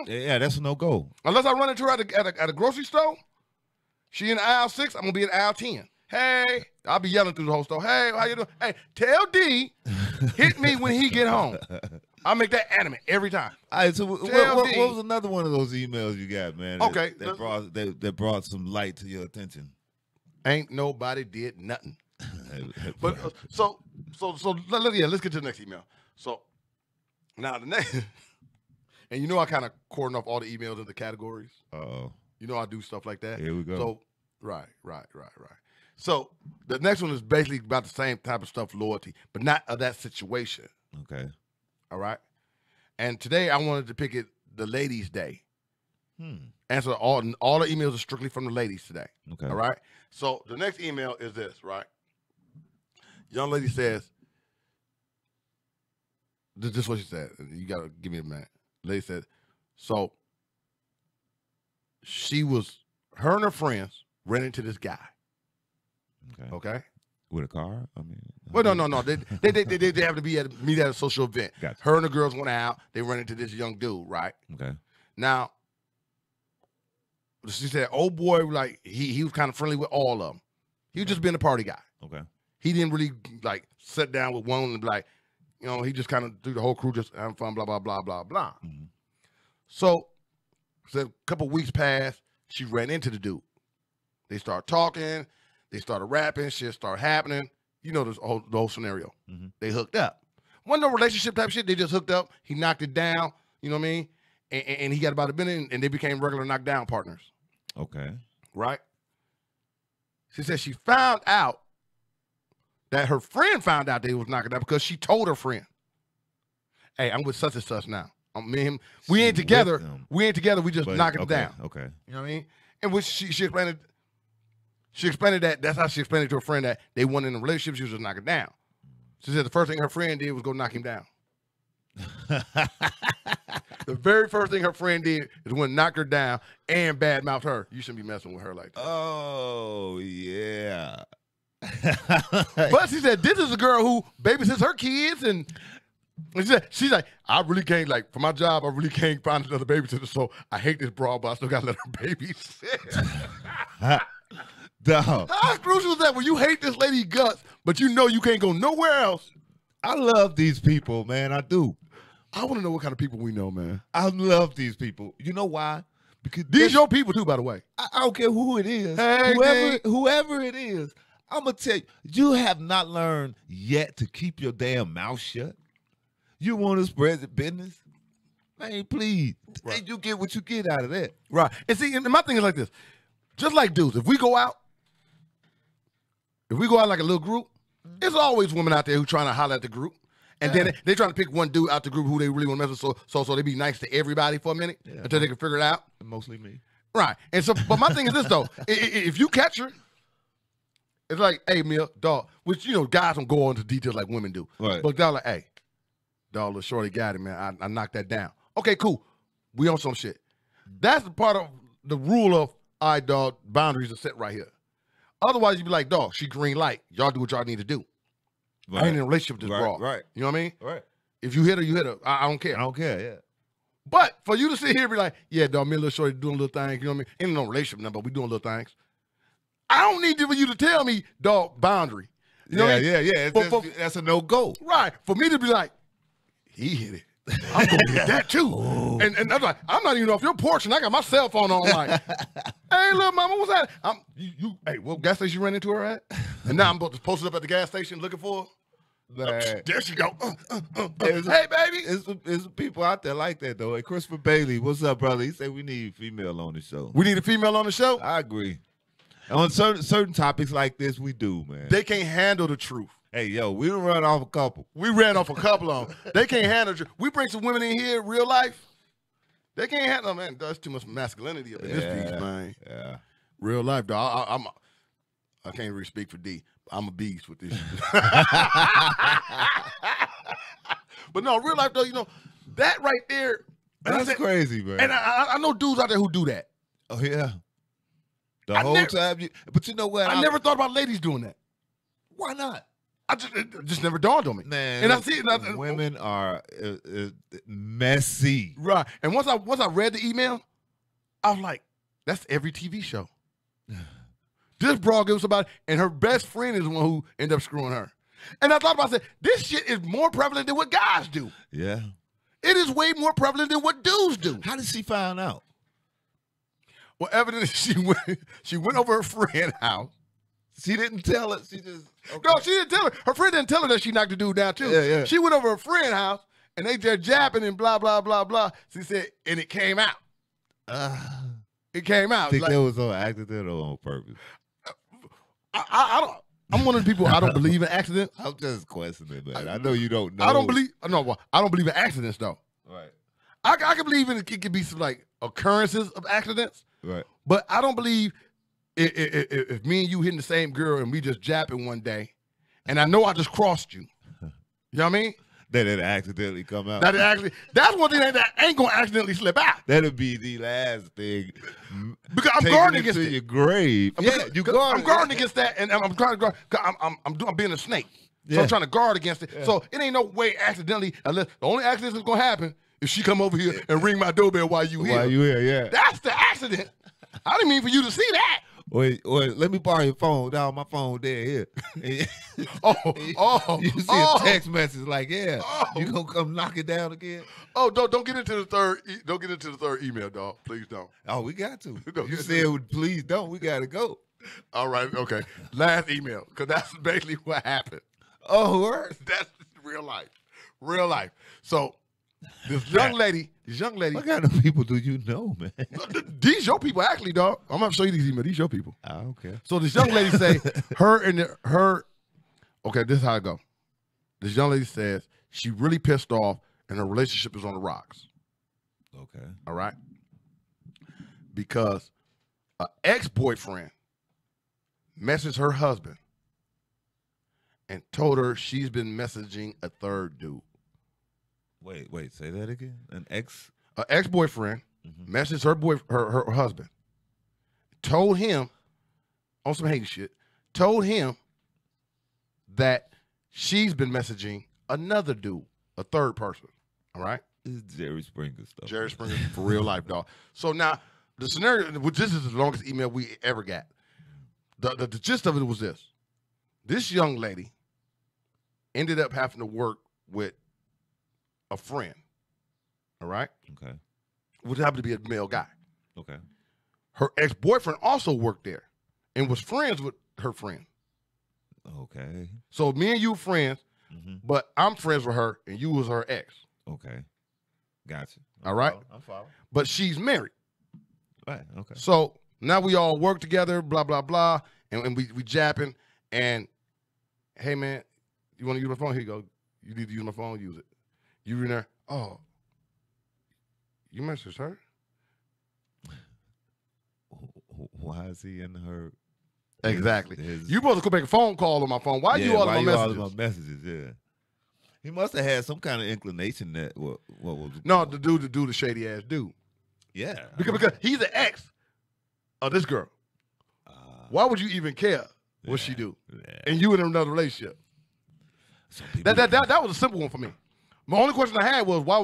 Speaker 3: Yeah, that's a no go.
Speaker 2: Unless I run into her at a grocery store, she in aisle 6, I'm gonna be in aisle 10. Hey, I'll be yelling through the whole store. Hey, how you doing? Hey, tell D, hit me when he get home. I'll make that anime every time.
Speaker 3: All right, so what
Speaker 2: TLD.
Speaker 3: was another one of those emails you got, man?
Speaker 2: Okay.
Speaker 3: that brought some light to your attention.
Speaker 2: Ain't nobody did nothing. But so let's get to the next email. So now the next, and you know I kind of cordon off all the emails into categories.
Speaker 3: Uh-oh.
Speaker 2: You know I do stuff like that.
Speaker 3: Here we go.
Speaker 2: So right. So the next one is basically about the same type of stuff, loyalty, but not of that situation.
Speaker 3: Okay.
Speaker 2: All right. And today I wanted to pick it the ladies' day. Answer all the emails are strictly from the ladies today.
Speaker 3: Okay.
Speaker 2: All right. So the next email is this, right? Young lady says, this is what she said. You got to give me a minute. Lady said, so her and her friends ran into this guy.
Speaker 3: Okay.
Speaker 2: Okay.
Speaker 3: With a car? I mean.
Speaker 2: Well, no. They have to meet at a social event.
Speaker 3: Gotcha.
Speaker 2: Her and the girls went out. They ran into this young dude, right?
Speaker 3: Okay.
Speaker 2: Now, she said, old boy, like, he was kind of friendly with all of them. He was just being a party guy.
Speaker 3: Okay.
Speaker 2: He didn't really, like, sit down with one and be like, you know, he just kind of threw the whole crew just having fun, blah, blah, blah, blah, blah.
Speaker 3: Mhm.
Speaker 2: So, a couple weeks passed, she ran into the dude. They started talking. They started rapping. Shit started happening. You know the whole scenario.
Speaker 3: Mhm.
Speaker 2: They hooked up. Wasn't no relationship type shit. They just hooked up. He knocked it down. You know what I mean? And he got about a minute, and they became regular knockdown partners.
Speaker 3: Okay.
Speaker 2: Right? She said she found out that her friend found out they was knocking out because she told her friend, "Hey, I'm with such and such now. Me and him, we ain't
Speaker 3: She
Speaker 2: together.
Speaker 3: with them.
Speaker 2: We ain't together. We just
Speaker 3: But-
Speaker 2: knocking
Speaker 3: okay,
Speaker 2: it down.
Speaker 3: Okay.
Speaker 2: You know what I mean?" And which she explained it. She explained that. That's how she explained it to her friend that they weren't in a relationship. She was just knocking down. She said the first thing her friend did was go knock him down. The very first thing her friend did is when knocked her down and badmouthed her. You shouldn't be messing with her like that.
Speaker 3: Oh yeah.
Speaker 2: But she said this is a girl who babysits her kids, and she's like, I really can't, like, for my job, I really can't find another babysitter, so I hate this broad, but I still gotta let her babysit.
Speaker 3: Dog.
Speaker 2: How crucial is that when you hate this lady guts, but you know you can't go nowhere else?
Speaker 3: I love these people, man. I do.
Speaker 2: I want to know what kind of people we know, man.
Speaker 3: I love these people. You know why? Because
Speaker 2: These your people too, by the way.
Speaker 3: I don't care who it is.
Speaker 2: Hey,
Speaker 3: whoever it is, I'm gonna tell you, you have not learned yet to keep your damn mouth shut. You want to spread the business? Man, please.
Speaker 2: Right.
Speaker 3: You get what you get out of that.
Speaker 2: Right. And see, and my thing is like this. Just like dudes, if we go out like a little group, there's always women out there who trying to holler at the group. And then they trying to pick one dude out the group who they really want to mess with, so they be nice to everybody for a minute until they can figure it out.
Speaker 3: Mostly me.
Speaker 2: Right. And so, but my thing is this though: if you catch her, it's like, hey, Mia, dog. Which, you know, guys don't go into details like women do.
Speaker 3: Right.
Speaker 2: But dog, like, hey, dog, little shorty got it, man. I knocked that down. Okay, cool. We on some shit. That's the part of the rule of, all right, dog, boundaries are set right here. Otherwise, you'd be like, dog, she green light. Y'all do what y'all need to do. I ain't in a relationship with this broad.
Speaker 3: Right.
Speaker 2: You know what I mean?
Speaker 3: Right.
Speaker 2: If you hit her, you hit her. I don't care.
Speaker 3: I don't care. Yeah.
Speaker 2: But for you to sit here and be like, yeah, dog, me and little shorty doing little things, you know what I mean? Ain't no relationship number, but we doing little things. I don't need for you to tell me, dog, boundary. You know what I mean?
Speaker 3: Yeah. That's a no-go.
Speaker 2: Right. For me to be like, he hit it. I'm going to hit that too. And I'm like, I'm not even off your porch, and I got my cell phone on. Like, hey, little mama, what's that? Hey, what gas station you ran into her at? And now I'm about to post it up at the gas station looking for her.
Speaker 3: Man.
Speaker 2: There she go.
Speaker 3: There's-
Speaker 2: Hey, baby.
Speaker 3: It's some people out there like that though. Hey, Christopher Bailey, what's up, brother? He said we need female on the show.
Speaker 2: We need a female on the show.
Speaker 3: I agree. On certain topics like this, we do, man.
Speaker 2: They can't handle the truth.
Speaker 3: Hey, yo, we done run off a couple.
Speaker 2: We ran off a couple of them. They can't handle it. We bring some women in here, real life. They can't handle, man. That's too much masculinity up in this beast, man.
Speaker 3: Yeah.
Speaker 2: Real life, dog. I can't really speak for D. I'm a beast with this. But no, real life though, you know, that right there.
Speaker 3: That's crazy, man.
Speaker 2: And I know dudes out there who do that.
Speaker 3: Oh yeah. The
Speaker 2: I
Speaker 3: whole
Speaker 2: never-
Speaker 3: time but you know what?
Speaker 2: I never thought about ladies doing that.
Speaker 3: Why not?
Speaker 2: It just never dawned on me.
Speaker 3: Man,
Speaker 2: and I see it.
Speaker 3: women are messy.
Speaker 2: Right. And once I read the email, I was like, that's every TV show. This broad gives somebody, and her best friend is the one who ended up screwing her. And I thought about it, this shit is more prevalent than what guys do.
Speaker 3: Yeah.
Speaker 2: It is way more prevalent than what dudes do.
Speaker 3: How did she find out?
Speaker 2: Well, evidently she went over her friend's house.
Speaker 3: She didn't tell it. She just
Speaker 2: No, she didn't tell her. Her friend didn't tell her that she knocked the dude down too.
Speaker 3: Yeah.
Speaker 2: She went over her friend's house and they just jabbing and blah blah blah blah. She said, and it came out. It came out.
Speaker 3: I think
Speaker 2: Like,
Speaker 3: that was on accident or on purpose.
Speaker 2: I don't. I'm one of the people I don't believe in accidents.
Speaker 3: I'm just questioning, man. I know you don't know.
Speaker 2: I don't believe. No, well, I don't believe in accidents though.
Speaker 3: Right.
Speaker 2: I can believe in it could be some like occurrences of accidents,
Speaker 3: Right.
Speaker 2: but I don't believe if me and you hitting the same girl and we just japping one day, and I know I just crossed you. You know what I mean?
Speaker 3: That it accidentally come out.
Speaker 2: That's one thing that ain't gonna accidentally slip out.
Speaker 3: That'll be the last thing.
Speaker 2: Because I'm
Speaker 3: Taking
Speaker 2: guarding
Speaker 3: it
Speaker 2: against
Speaker 3: to
Speaker 2: it.
Speaker 3: your grave. Yeah, you guard.
Speaker 2: I'm guarding against that, and I'm trying to guard. I'm being a snake, so
Speaker 3: Yeah.
Speaker 2: I'm trying to guard against it. So it ain't no way accidentally, unless the only accident that's gonna happen if she come over here and ring my doorbell while you here.
Speaker 3: While you here, yeah.
Speaker 2: That's the accident. I didn't mean for you to see that.
Speaker 3: Wait, let me borrow your phone. Dog, my phone dead here.
Speaker 2: Oh,
Speaker 3: You see a text message like, yeah, you gonna come knock it down again?
Speaker 2: Oh, don't get into the third. Don't get into the third email, dog. Please don't.
Speaker 3: Oh, we got to.
Speaker 2: No,
Speaker 3: You said, please don't. We got to go.
Speaker 2: All right, okay. Last email, because that's basically what happened.
Speaker 3: Oh, word.
Speaker 2: That's real life. Real life. So this young lady.
Speaker 3: What kind of people do you know, man?
Speaker 2: These your people, actually, dog. I'm gonna show you these emails. These your people.
Speaker 3: Okay.
Speaker 2: So this young lady say her. Okay, this is how it go. This young lady says she really pissed off and her relationship is on the rocks.
Speaker 3: Okay.
Speaker 2: All right, because an ex-boyfriend messaged her husband and told her she's been messaging a third dude.
Speaker 3: Wait, say that again. An
Speaker 2: Ex-boyfriend messaged her husband, told him on some hate shit, told him that she's been messaging another dude, a third person. All right,
Speaker 3: This is Jerry Springer stuff.
Speaker 2: Jerry Springer for real life, dog. So now the scenario, which this is the longest email we ever got. The gist of it was this: this young lady ended up having to work with a friend. All right,
Speaker 3: Okay.
Speaker 2: which happened to be a male guy.
Speaker 3: Okay.
Speaker 2: Her ex-boyfriend also worked there and was friends with her friend.
Speaker 3: Okay.
Speaker 2: So me and you friends,
Speaker 3: Mm-hmm.
Speaker 2: but I'm friends with her and you was her ex.
Speaker 3: Okay. Gotcha.
Speaker 2: All right.
Speaker 3: I'm following.
Speaker 2: But she's married.
Speaker 3: Right. Okay.
Speaker 2: So now we all work together, blah, blah, blah. And we japping. And hey man, you want to use my phone? Here you go. You need to use my phone, use it. You in there, oh, you messaged her?
Speaker 3: Why is he in her?
Speaker 2: Exactly.
Speaker 3: his-
Speaker 2: You supposed to go make a phone call on my phone. Why you all
Speaker 3: why
Speaker 2: in my
Speaker 3: you
Speaker 2: messages?
Speaker 3: all in my messages? Yeah. He must have had some kind of inclination that what was
Speaker 2: No, the dude, the shady ass dude.
Speaker 3: yeah
Speaker 2: Because he's an ex of this girl. Why would you even care what she do?
Speaker 3: yeah.
Speaker 2: And you in another relationship.
Speaker 3: Some people-
Speaker 2: That was a simple one for me. My only question I had was what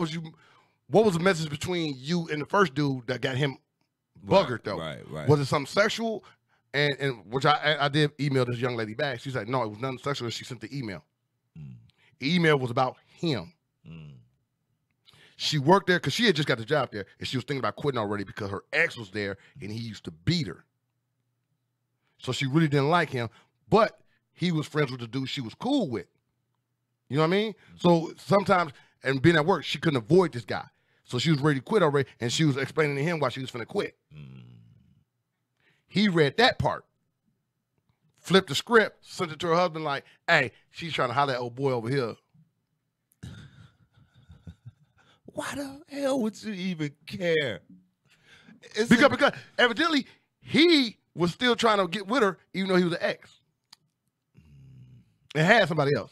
Speaker 2: was the message between you and the first dude that got him buggered though?
Speaker 3: Right.
Speaker 2: Was it something sexual? And which I did email this young lady back. She's like, no, it was nothing sexual. She sent the email. The email was about him. She worked there because she had just got the job there, and she was thinking about quitting already because her ex was there and he used to beat her. So she really didn't like him, but he was friends with the dude she was cool with. You know what I mean? So sometimes, and being at work, she couldn't avoid this guy. So she was ready to quit already, and she was explaining to him why she was finna quit. He read that part, flipped the script, sent it to her husband like, hey, she's trying to holler at old boy over here.
Speaker 3: Why the hell would you even care?
Speaker 2: Because evidently he was still trying to get with her, even though he was an ex. And had somebody else.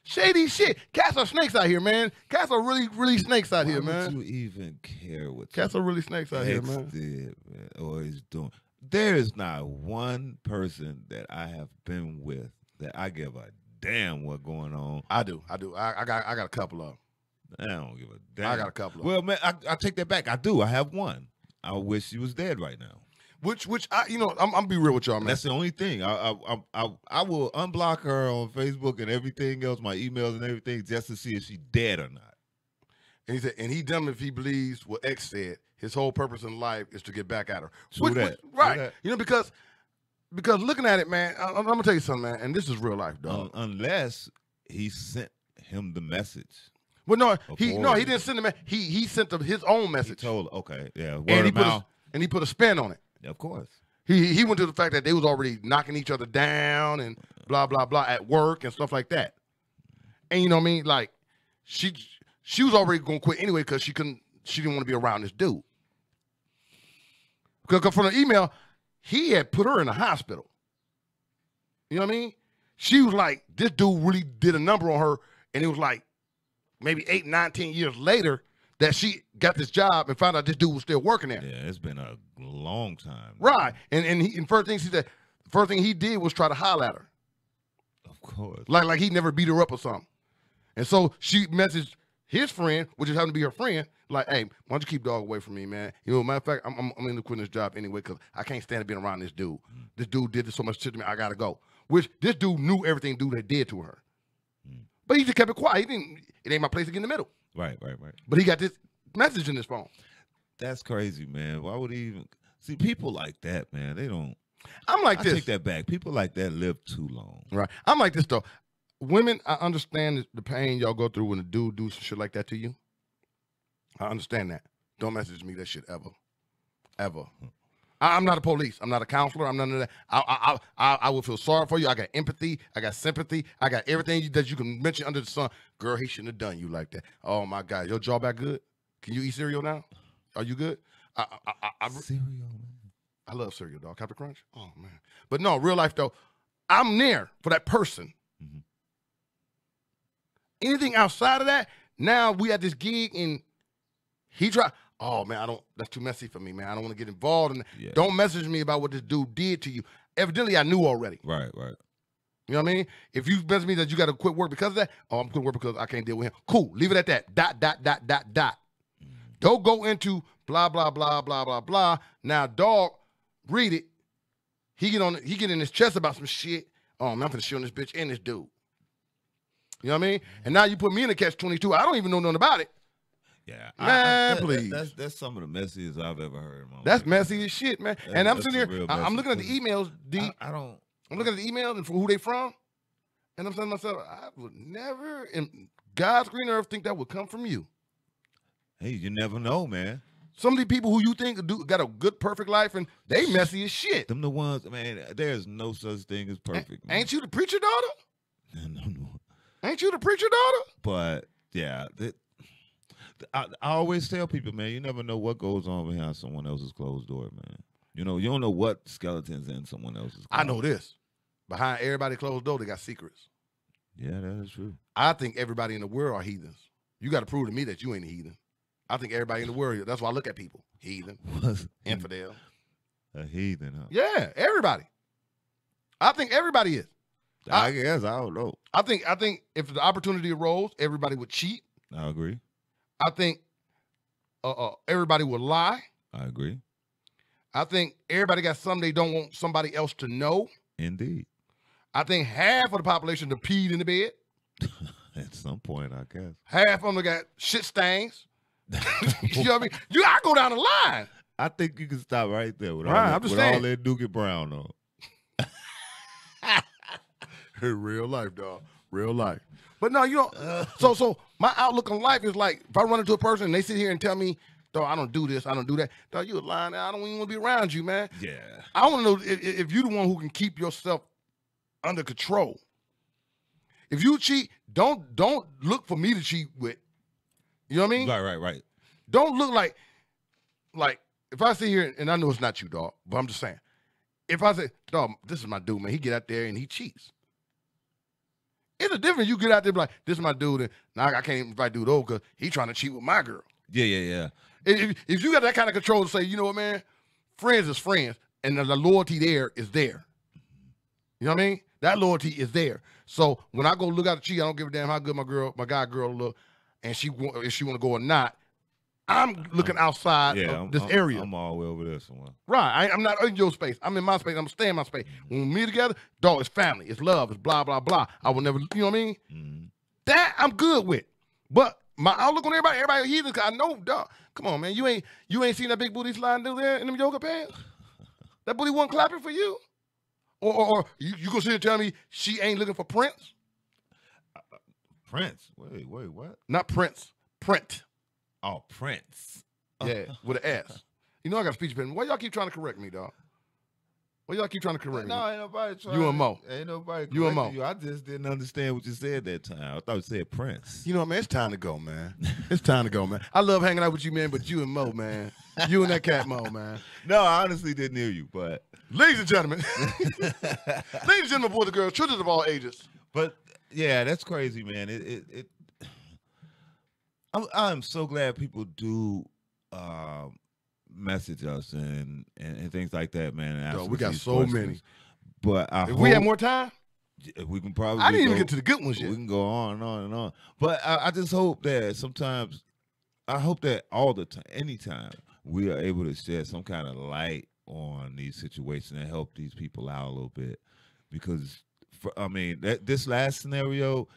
Speaker 2: Shady shit. Cats are snakes out here, man. Cats are really, really snakes out here, man.
Speaker 3: Why would you even care what
Speaker 2: Cats are really snakes out here, man.
Speaker 3: did, man, or is doing? There is not one person that I have been with that I give a damn what going on.
Speaker 2: I do. I got a couple of them.
Speaker 3: I don't give a damn.
Speaker 2: I got a couple of them.
Speaker 3: Well, man, I take that back. I do. I have one. I wish she was dead right now.
Speaker 2: Which I'm gonna be real with y'all, man.
Speaker 3: That's the only thing. I will unblock her on Facebook and everything else, my emails and everything, just to see if she's dead or not.
Speaker 2: And he said, and he dumb if he believes what X said. His whole purpose in life is to get back at her.
Speaker 3: True that.
Speaker 2: Right.
Speaker 3: True that.
Speaker 2: You know, because looking at it, man, I'm gonna tell you something, man, and this is real life, dog.
Speaker 3: Unless he sent him the message.
Speaker 2: Well, no, he didn't send him. He sent his own message.
Speaker 3: He told, okay, yeah, word
Speaker 2: and he
Speaker 3: of mouth.
Speaker 2: he put a spin on it.
Speaker 3: Of course.
Speaker 2: He went to the fact that they was already knocking each other down and blah blah blah at work and stuff like that. And you know what I mean? Like she was already gonna quit anyway because she didn't want to be around this dude. Because from the email, he had put her in the hospital. You know what I mean? She was like, this dude really did a number on her, and it was like maybe 8, 9, 10 years later that she got this job and found out this dude was still working there.
Speaker 3: Yeah, it's been a long time.
Speaker 2: Right. And first thing she said, first thing he did was try to holler at her.
Speaker 3: Of course.
Speaker 2: Like he never beat her up or something. And so she messaged his friend, which just happened to be her friend, like, hey, why don't you keep dog away from me, man? You know, matter of fact, I'm going to quit this job anyway because I can't stand being around this dude. This dude did so much shit to me, I got to go. Which this dude knew everything dude had did to her. But he just kept it quiet. It ain't my place to get in the middle.
Speaker 3: Right.
Speaker 2: But he got this message in his phone.
Speaker 3: That's crazy, man. Why would he even see people like that, man? They don't.
Speaker 2: I'm like this.
Speaker 3: I take that back. People like that live too long.
Speaker 2: Right. I'm like this though. Women, I understand the pain y'all go through when a dude do some shit like that to you. I understand that. Don't message me that shit ever. Ever. I'm not a police. I'm not a counselor. I'm none of that. I will feel sorry for you. I got empathy. I got sympathy. I got everything that you can mention under the sun. Girl, he shouldn't have done you like that. Oh my God. Your jaw back good? Can you eat cereal now? Are you good?
Speaker 3: Cereal, man.
Speaker 2: I love cereal, dog. Captain Crunch. Oh man. But no, real life though, I'm there for that person.
Speaker 3: Mm-hmm.
Speaker 2: Anything outside of that, now we at this gig and he tried. Oh man, that's too messy for me, man. I don't want to get involved in that.
Speaker 3: Yeah.
Speaker 2: Don't message me about what this dude did to you. Evidently, I knew already.
Speaker 3: Right.
Speaker 2: You know what I mean? If you message me that you got to quit work because of that, oh, I'm quitting work because I can't deal with him. Cool. Leave it at that. ... Don't go into blah, blah, blah, blah, blah, blah. Now, dog, read it. He get in his chest about some shit. Oh, man, I'm finna shit on this bitch and this dude. You know what I mean? And now you put me in the catch-22. I don't even know nothing about it.
Speaker 3: Yeah.
Speaker 2: Man, please.
Speaker 3: That's some of the messiest I've ever heard.
Speaker 2: That's messy as shit, man. And I'm sitting here, I'm looking at the
Speaker 3: messy.
Speaker 2: emails, D.
Speaker 3: I'm
Speaker 2: I'm looking at the emails and for who they from. And I'm saying to myself, I would never, in God's green earth, think that would come from you.
Speaker 3: Hey, you never know, man.
Speaker 2: Some of the people who you think got a good, perfect life, and they messy as shit.
Speaker 3: Them the ones, man. There's no such thing as perfect. Man.
Speaker 2: Ain't you the preacher daughter?
Speaker 3: No.
Speaker 2: Ain't you the preacher daughter?
Speaker 3: But yeah, I always tell people, man, you never know what goes on behind someone else's closed door, man. You know, you don't know what skeletons in someone else's.
Speaker 2: I know this. Behind everybody closed door, they got secrets.
Speaker 3: Yeah, that is true.
Speaker 2: I think everybody in the world are heathens. You got to prove to me that you ain't a heathen. I think everybody in the world, that's why I look at people. Heathen, infidel.
Speaker 3: A heathen, huh?
Speaker 2: Yeah, everybody. I think everybody is.
Speaker 3: I guess, I don't know.
Speaker 2: I think if the opportunity arose, everybody would cheat.
Speaker 3: I agree.
Speaker 2: I think everybody would lie.
Speaker 3: I agree.
Speaker 2: I think everybody got something they don't want somebody else to know.
Speaker 3: Indeed.
Speaker 2: I think half of the population have peed in the bed.
Speaker 3: At some point, I guess.
Speaker 2: Half of them got shit stains. You know what I mean? I go down the line.
Speaker 3: I think you can stop right there with,
Speaker 2: Right,
Speaker 3: all,
Speaker 2: I'm just
Speaker 3: with
Speaker 2: saying.
Speaker 3: all that Dookie Brown on.
Speaker 2: In real life, dog. Real life. But no, you don't. So my outlook on life is like, if I run into a person and they sit here and tell me, dog, I don't do this, I don't do that. Dog, you a lying. I don't even want to be around you, man.
Speaker 3: Yeah.
Speaker 2: I want to know if you're the one who can keep yourself under control. If you cheat, don't look for me to cheat with. You know what I mean?
Speaker 3: Right.
Speaker 2: Don't look like if I sit here and I know it's not you, dog, but I'm just saying, if I say, dog, this is my dude, man, he get out there and he cheats. It's a difference. You get out there and be like, this is my dude, and now I can't even invite dude over because he trying to cheat with my girl.
Speaker 3: Yeah.
Speaker 2: If you got that kind of control to say, you know what, man, friends is friends, and the loyalty there is there. You know what I mean? That loyalty is there. So when I go look out the cheat, I don't give a damn how good my guy girl look, and if she want to go or not. I'm looking outside of this area.
Speaker 3: I'm all the way over there somewhere.
Speaker 2: Right. I'm not in your space. I'm in my space. I'm going to stay in my space. When we together, dog, it's family. It's love. It's blah, blah, blah. I will never, you know what I mean?
Speaker 3: Mm-hmm.
Speaker 2: That I'm good with. But my outlook on everybody heathen, because I know, dog, come on, man. You ain't seen that big booty sliding through there in them yoga pants? That booty wasn't clapping for you? Or you gonna sit here and tell me she ain't looking for Prince?
Speaker 3: Prince? Wait, what?
Speaker 2: Not Prince. Print.
Speaker 3: Oh, Prince.
Speaker 2: Yeah, with an S. You know I got a speech impediment. Why y'all keep trying to correct me, dog? Why y'all keep trying to correct me?
Speaker 3: No, ain't nobody trying.
Speaker 2: You and Mo.
Speaker 3: Ain't nobody
Speaker 2: You and Mo.
Speaker 3: correcting you. I just didn't understand what you said that time. I thought you said Prince.
Speaker 2: You know what, man? It's time to go, man. It's time to go, man. I love hanging out with you, man, but you and Mo, man. You and that cat Mo, man.
Speaker 3: No, I honestly didn't hear you, but.
Speaker 2: Ladies and gentlemen. Ladies and gentlemen, boys and girls, children of all ages.
Speaker 3: But, yeah, that's crazy, man. I'm so glad people do message us and things like that, man.
Speaker 2: Yo, we got so many.
Speaker 3: But
Speaker 2: if we had more time,
Speaker 3: we can probably.
Speaker 2: I didn't even get to the good ones yet.
Speaker 3: We can go on and on and on. But I just hope that sometimes, I hope that all the time, anytime, we are able to shed some kind of light on these situations and help these people out a little bit. Because, this last scenario,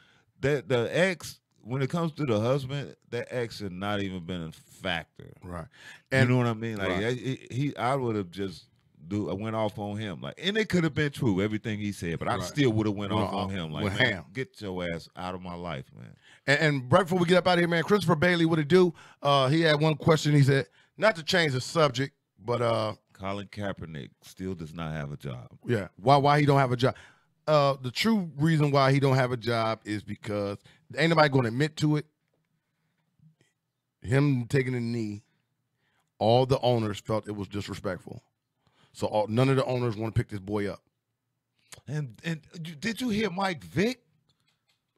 Speaker 3: that the ex. When it comes to the husband, that ex had not even been a factor.
Speaker 2: Right.
Speaker 3: And you know what I mean? Like
Speaker 2: right.
Speaker 3: I would have just I went off on him. Like, and it could have been true, everything he said, but I
Speaker 2: right.
Speaker 3: still would have went off on him. Like, man,
Speaker 2: ham.
Speaker 3: Get your ass out of my life, man.
Speaker 2: And right before we get up out of here, man, Christopher Bailey, what it do? He had one question. He said, not to change the subject, but
Speaker 3: Colin Kaepernick still does not have a job.
Speaker 2: Yeah. Why he don't have a job? The true reason why he don't have a job is because ain't nobody going to admit to it. Him taking a knee, all the owners felt it was disrespectful. So none of the owners want to pick this boy up.
Speaker 3: And did you hear Mike Vick?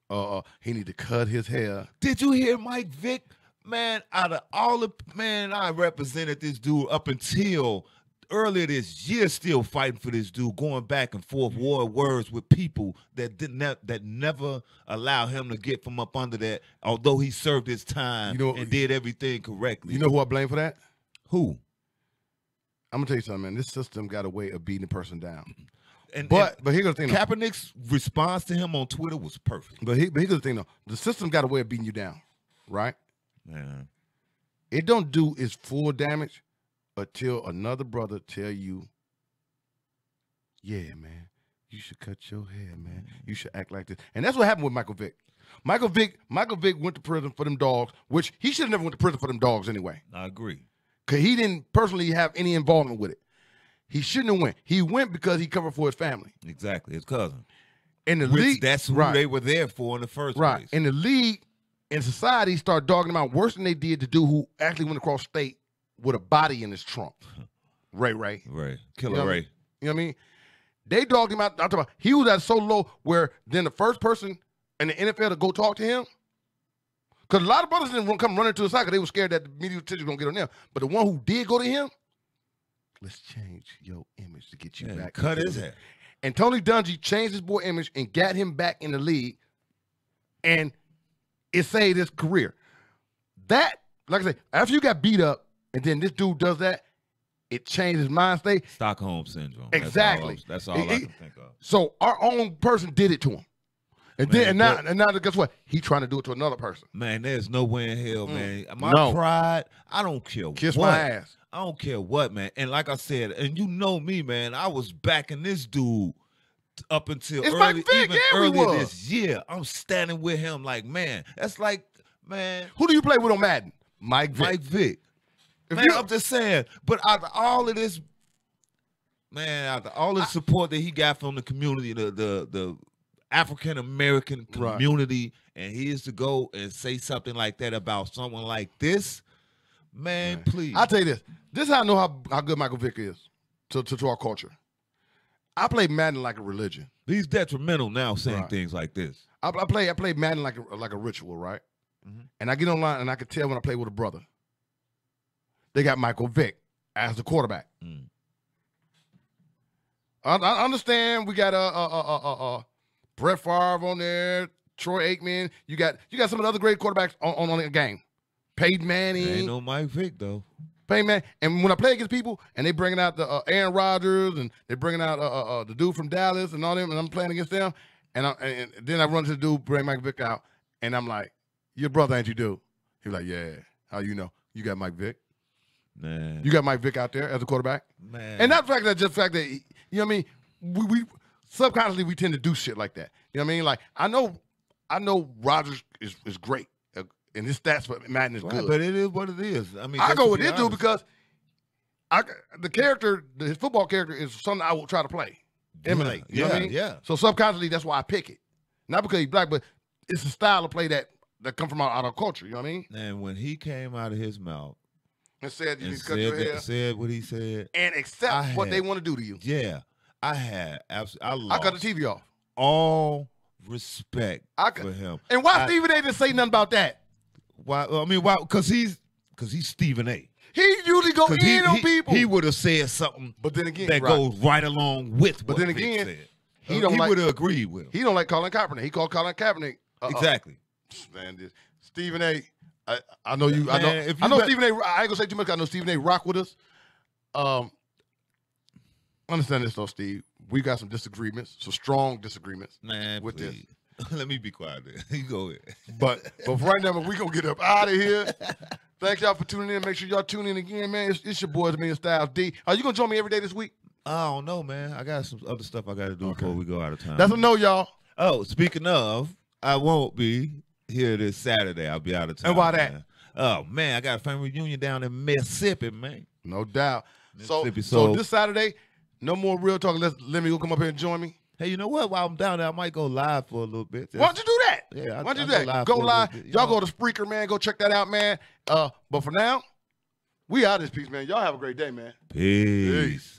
Speaker 2: He need to cut his hair.
Speaker 3: Did you hear Mike Vick? Man, out of all the, man, I represented this dude up until earlier this year, still fighting for this dude, going back and forth, war words with people that never allow him to get from up under that, although he served his time and did everything correctly.
Speaker 2: You know who I blame for that?
Speaker 3: Who?
Speaker 2: I'm gonna tell you something, man. This system got a way of beating a person down.
Speaker 3: But
Speaker 2: here's the thing.
Speaker 3: Kaepernick's response to him on Twitter was perfect.
Speaker 2: But here's the thing, though. The system got a way of beating you down, right?
Speaker 3: Yeah.
Speaker 2: It don't do its full damage until another brother tell you, yeah, man, you should cut your hair, man. You should act like this. And that's what happened with Michael Vick. Michael Vick went to prison for them dogs, which he should have never went to prison for them dogs anyway.
Speaker 3: I agree.
Speaker 2: Because he didn't personally have any involvement with it. He shouldn't have went. He went because he covered for his family.
Speaker 3: Exactly, his cousin.
Speaker 2: In the league,
Speaker 3: that's who they were there for in the first place.
Speaker 2: In the league, in society, started dogging him out worse than they did the dude who actually went across state with a body in his trunk. Ray.
Speaker 3: Killer Ray.
Speaker 2: You know what I mean? They dogged him out. I'm talking about, he was at so low where then the first person in the NFL to go talk to him, because a lot of brothers didn't come running to his side because they were scared that the media attention was going to get on them. But the one who did go to him, let's change your image to get you back.
Speaker 3: Cut his hair.
Speaker 2: And Tony Dungy changed his boy image and got him back in the league, and it saved his career. That, like I said, after you got beat up, and then this dude does that, it changed his mind state.
Speaker 3: Stockholm syndrome.
Speaker 2: Exactly.
Speaker 3: That's all I can think of.
Speaker 2: So our own person did it to him. And now guess what? He trying to do it to another person.
Speaker 3: Man, there's no way in hell, man. My pride, I don't care.
Speaker 2: Kiss my ass.
Speaker 3: I don't care what, man. And like I said, and you know me, man, I was backing this dude up until
Speaker 2: It's Mike Vick,
Speaker 3: even
Speaker 2: yeah, we
Speaker 3: earlier
Speaker 2: was.
Speaker 3: this year, I'm standing with him like, man, that's like, man,
Speaker 2: Who do you play with on Madden? Mike Vick.
Speaker 3: Mike Vick.
Speaker 2: If
Speaker 3: Man,
Speaker 2: you-
Speaker 3: I'm just saying. But out of all of this, man, out of all the support that he got from the community, the African American
Speaker 2: Right.
Speaker 3: community, and he is to go and say something like that about someone like this, man, please.
Speaker 2: I'll tell you this. This is how I know how good Michael Vick is to our culture. I play Madden like a religion.
Speaker 3: He's detrimental now saying
Speaker 2: Right.
Speaker 3: things like this.
Speaker 2: I play Madden like a ritual, right?
Speaker 3: Mhm.
Speaker 2: And I get online and I can tell when I play with a brother. They got Michael Vick as the quarterback.
Speaker 3: Mm.
Speaker 2: I understand we got Brett Favre on there, Troy Aikman. You got some of the other great quarterbacks on the game. Peyton Manning.
Speaker 3: Ain't no Mike Vick though.
Speaker 2: Peyton Manning. And when I play against people and they bringing out the Aaron Rodgers and they're bringing out the dude from Dallas and all them, and I'm playing against them, and then I run to the dude, bring Mike Vick out, and I'm like, "Your brother, ain't you, dude?" He's like, "Yeah." How you know? You got Mike Vick.
Speaker 3: Man.
Speaker 2: You got Mike Vick out there as a quarterback.
Speaker 3: Man.
Speaker 2: And not the fact that just the fact that you know what I mean. We subconsciously we tend to do shit like that. You know what I mean? Like I know Rodgers is great, and his stats for Madden is
Speaker 3: Right,
Speaker 2: good.
Speaker 3: but it is what it is. I mean,
Speaker 2: I
Speaker 3: just
Speaker 2: go
Speaker 3: to
Speaker 2: with
Speaker 3: be
Speaker 2: this dude
Speaker 3: honest.
Speaker 2: because his football character is something I will try to play, emulate. You know what I mean?
Speaker 3: Yeah.
Speaker 2: So subconsciously, that's why I pick it. Not because he's black, but it's a style of play that come from out of culture. You know what I mean?
Speaker 3: And when he came out of his mouth
Speaker 2: And said you
Speaker 3: and
Speaker 2: need to cut your hair
Speaker 3: said what he said,
Speaker 2: and accept
Speaker 3: I
Speaker 2: what
Speaker 3: had-
Speaker 2: they want to do to you.
Speaker 3: yeah, I had absolutely, I
Speaker 2: I
Speaker 3: lost
Speaker 2: cut the TV off.
Speaker 3: all respect
Speaker 2: For
Speaker 3: him.
Speaker 2: And why
Speaker 3: I-
Speaker 2: Stephen A. didn't say nothing about that?
Speaker 3: Why? I mean, why? Because he's Stephen A.
Speaker 2: He usually go
Speaker 3: 'Cause
Speaker 2: in on people.
Speaker 3: He would have said something
Speaker 2: But then again,
Speaker 3: that
Speaker 2: right.
Speaker 3: goes right along with
Speaker 2: But
Speaker 3: what
Speaker 2: then
Speaker 3: Vic
Speaker 2: again,
Speaker 3: said.
Speaker 2: he don't like-
Speaker 3: would have agreed with him.
Speaker 2: He don't like Colin Kaepernick. He called Colin Kaepernick.
Speaker 3: Exactly.
Speaker 2: Man, this Stephen A. I know you. I know.
Speaker 3: Man, if you
Speaker 2: I know
Speaker 3: bet-
Speaker 2: Stephen A. I ain't gonna say too much. I know Stephen A. rock with us. Understand this though, Steve. We got some disagreements, some strong disagreements.
Speaker 3: Man,
Speaker 2: with this.
Speaker 3: please. Let me be quiet there. You go ahead.
Speaker 2: But for right now, we gonna get up out of here. Thank y'all for tuning in. Make sure y'all tune in again, man. It's your boys, Million Styles D. Are you gonna join me every day this week?
Speaker 3: I don't know, man. I got some other stuff I got to do before we go out of town.
Speaker 2: That's a no, y'all.
Speaker 3: Oh, speaking of, I won't be here this Saturday. I'll be out of town.
Speaker 2: And why that?
Speaker 3: man. Oh man, I got a family reunion down in Mississippi, man.
Speaker 2: No doubt. So
Speaker 3: Mississippi, so-
Speaker 2: this Saturday, no more real talk. Let me go come up here and join me.
Speaker 3: Hey, you know what? While I'm down there, I might go live for a little bit.
Speaker 2: Why don't you do that?
Speaker 3: Yeah,
Speaker 2: Why don't you
Speaker 3: I'll
Speaker 2: do
Speaker 3: go
Speaker 2: that?
Speaker 3: live
Speaker 2: Go
Speaker 3: for a
Speaker 2: live.
Speaker 3: little bit, you
Speaker 2: Y'all
Speaker 3: know.
Speaker 2: go to Spreaker, man. Go check that out, man. But for now, we out of this piece, man. Y'all have a great day, man.
Speaker 3: Peace.